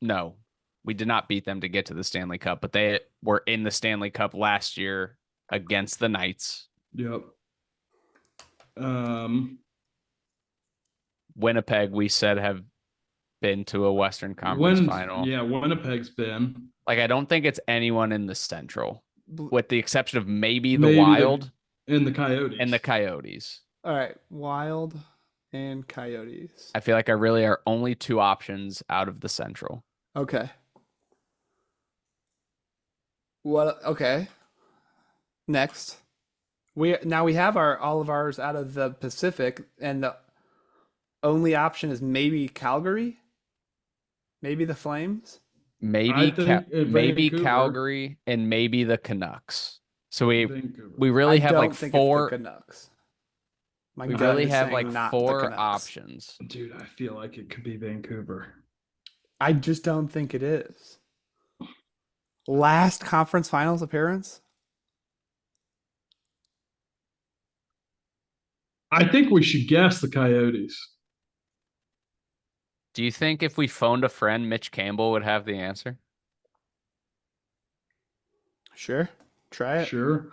No, we did not beat them to get to the Stanley Cup, but they were in the Stanley Cup last year against the Knights. Yep. Winnipeg, we said, have been to a Western Conference final. Yeah, Winnipeg's been. Like, I don't think it's anyone in the Central, with the exception of maybe the Maybe the- Wild In the Coyotes. and the Coyotes. All right, Wild and Coyotes. I feel like I really are only 2 options out of the Central. Okay. What? Okay. Next, we have all of ours out of the Pacific, and the only option is maybe Calgary, maybe the Flames. Maybe think maybe Vancouver. Calgary and maybe the Canucks. So we Vancouver. really I have don't like think 4 It's the Canucks. My we gut really is have saying like not the 4 Canucks. options. Dude, I feel like it could be Vancouver. I just don't think it is. Last conference finals appearance. I think we should guess the Coyotes. Do you think if we phoned a friend, Mitch Campbell would have the answer? Sure, try it. Sure.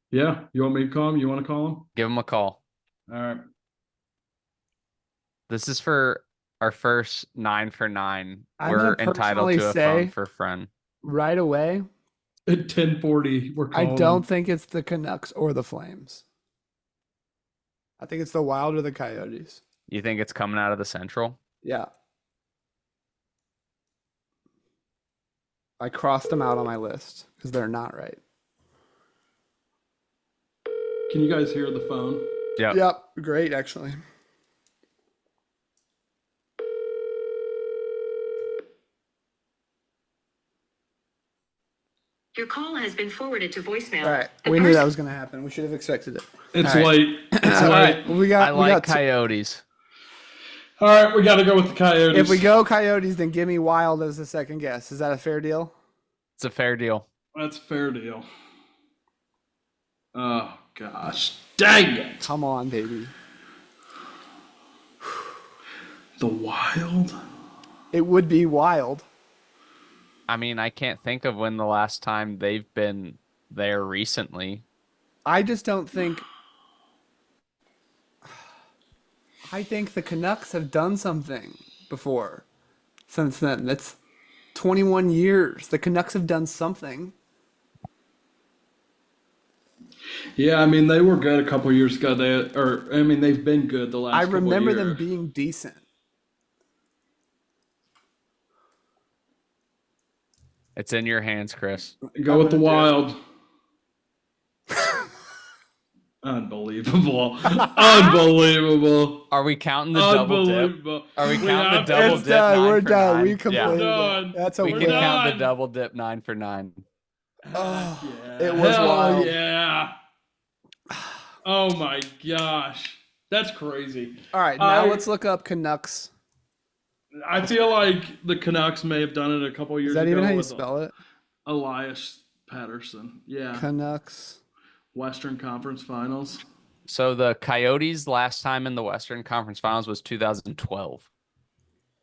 Yeah. You want me to call him? You want to call him? Give him a call. All right. This is for our first 9 for 9. I'm We're gonna entitled personally to a say- phone for a friend. Right away, At 10:40, we're I calling. don't think it's the Canucks or the Flames. I think it's the Wild or the Coyotes. You think it's coming out of the Central? Yeah. I crossed them out on my list because they're not right. Can you guys hear the phone? Yep. Yep, great actually. Your call has been forwarded to voicemail. All right, The we knew that person- was going to happen. We should have expected it. It's All right. late. It's All late. right, we got. I we like got Coyotes. All right, we got to go with the Coyotes. if we go Coyotes, then give me Wild as a second guess. Is that a fair deal? It's a fair deal. That's a fair deal. Oh gosh, dang it! Come on, baby. The Wild. It would be Wild. I mean, I can't think of when the last time they've been there recently. I just don't think. I think the Canucks have done something before since then. That's 21 years. The Canucks have done something. Yeah, I mean they were good a couple years ago. They've been good the last. I couple remember years. them being decent. It's in your hands, Chris. Go I'm with the gonna do it. Wild. Unbelievable. Unbelievable. Are we counting the double dip? Unbelievable. Are we We counting the have to- double It's dip? done. 9 We're for done. 9? We Yeah. completed Done. it. That's a We We're can win. count the done. double dip 9 for 9. Oh, Yeah. it was Hell wild. Yeah. Oh my gosh. That's crazy. All right, now I- let's look up Canucks. I feel like the Canucks may have done it a couple years Is that ago even how you with spell it? Elias Patterson. Yeah. Canucks. Western Conference Finals. So the Coyotes' last time in the Western Conference Finals was 2012.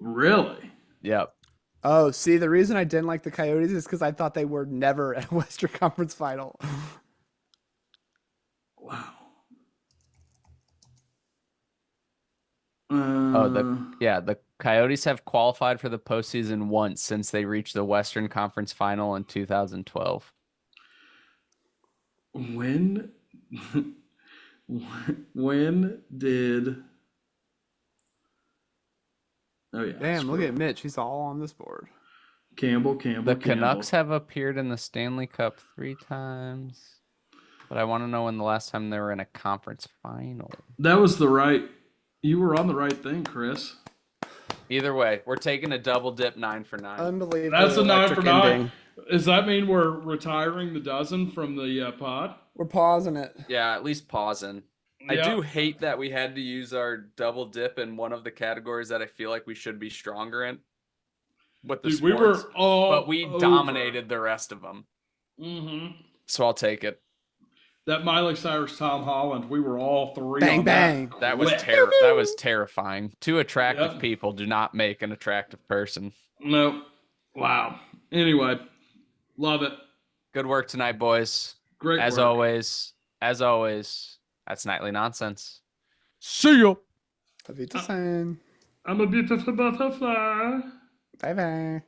Really? Yep. Oh, see, the reason I didn't like the Coyotes is because I thought they were never at a Western Conference final. Wow. Oh, the Coyotes have qualified for the postseason once since they reached the Western Conference Final in 2012. When when did Oh yeah. Damn, look scroll. at Mitch. He's all on this board. Campbell. The Canucks have appeared in the Stanley Cup 3 times, but I want to know when the last time they were in a conference final. That was the right. You were on the right thing, Chris. Either way, we're taking a double dip 9 for 9. Unbelievable. That's a 9 for electric 9. ending. Does that mean we're retiring the dozen from the pod? We're pausing it. Yeah, at least pausing. I Yeah. do hate that we had to use our double dip in one of the categories that I feel like we should be stronger in. With the Dude, sports, we were all but we over. dominated the rest of them. Mm-hmm. So I'll take it. That Miley Cyrus, Tom Holland, we were all three. Bang, on bang. That was Quick. that was terrifying. Two attractive Yep. people do not make an attractive person. Nope. Wow. Anyway, love it. Good work tonight, boys. Great. As work. always, that's Nightly Nonsense. See ya. Auf Wiedersehen. I'm a beautiful butterfly. Bye bye.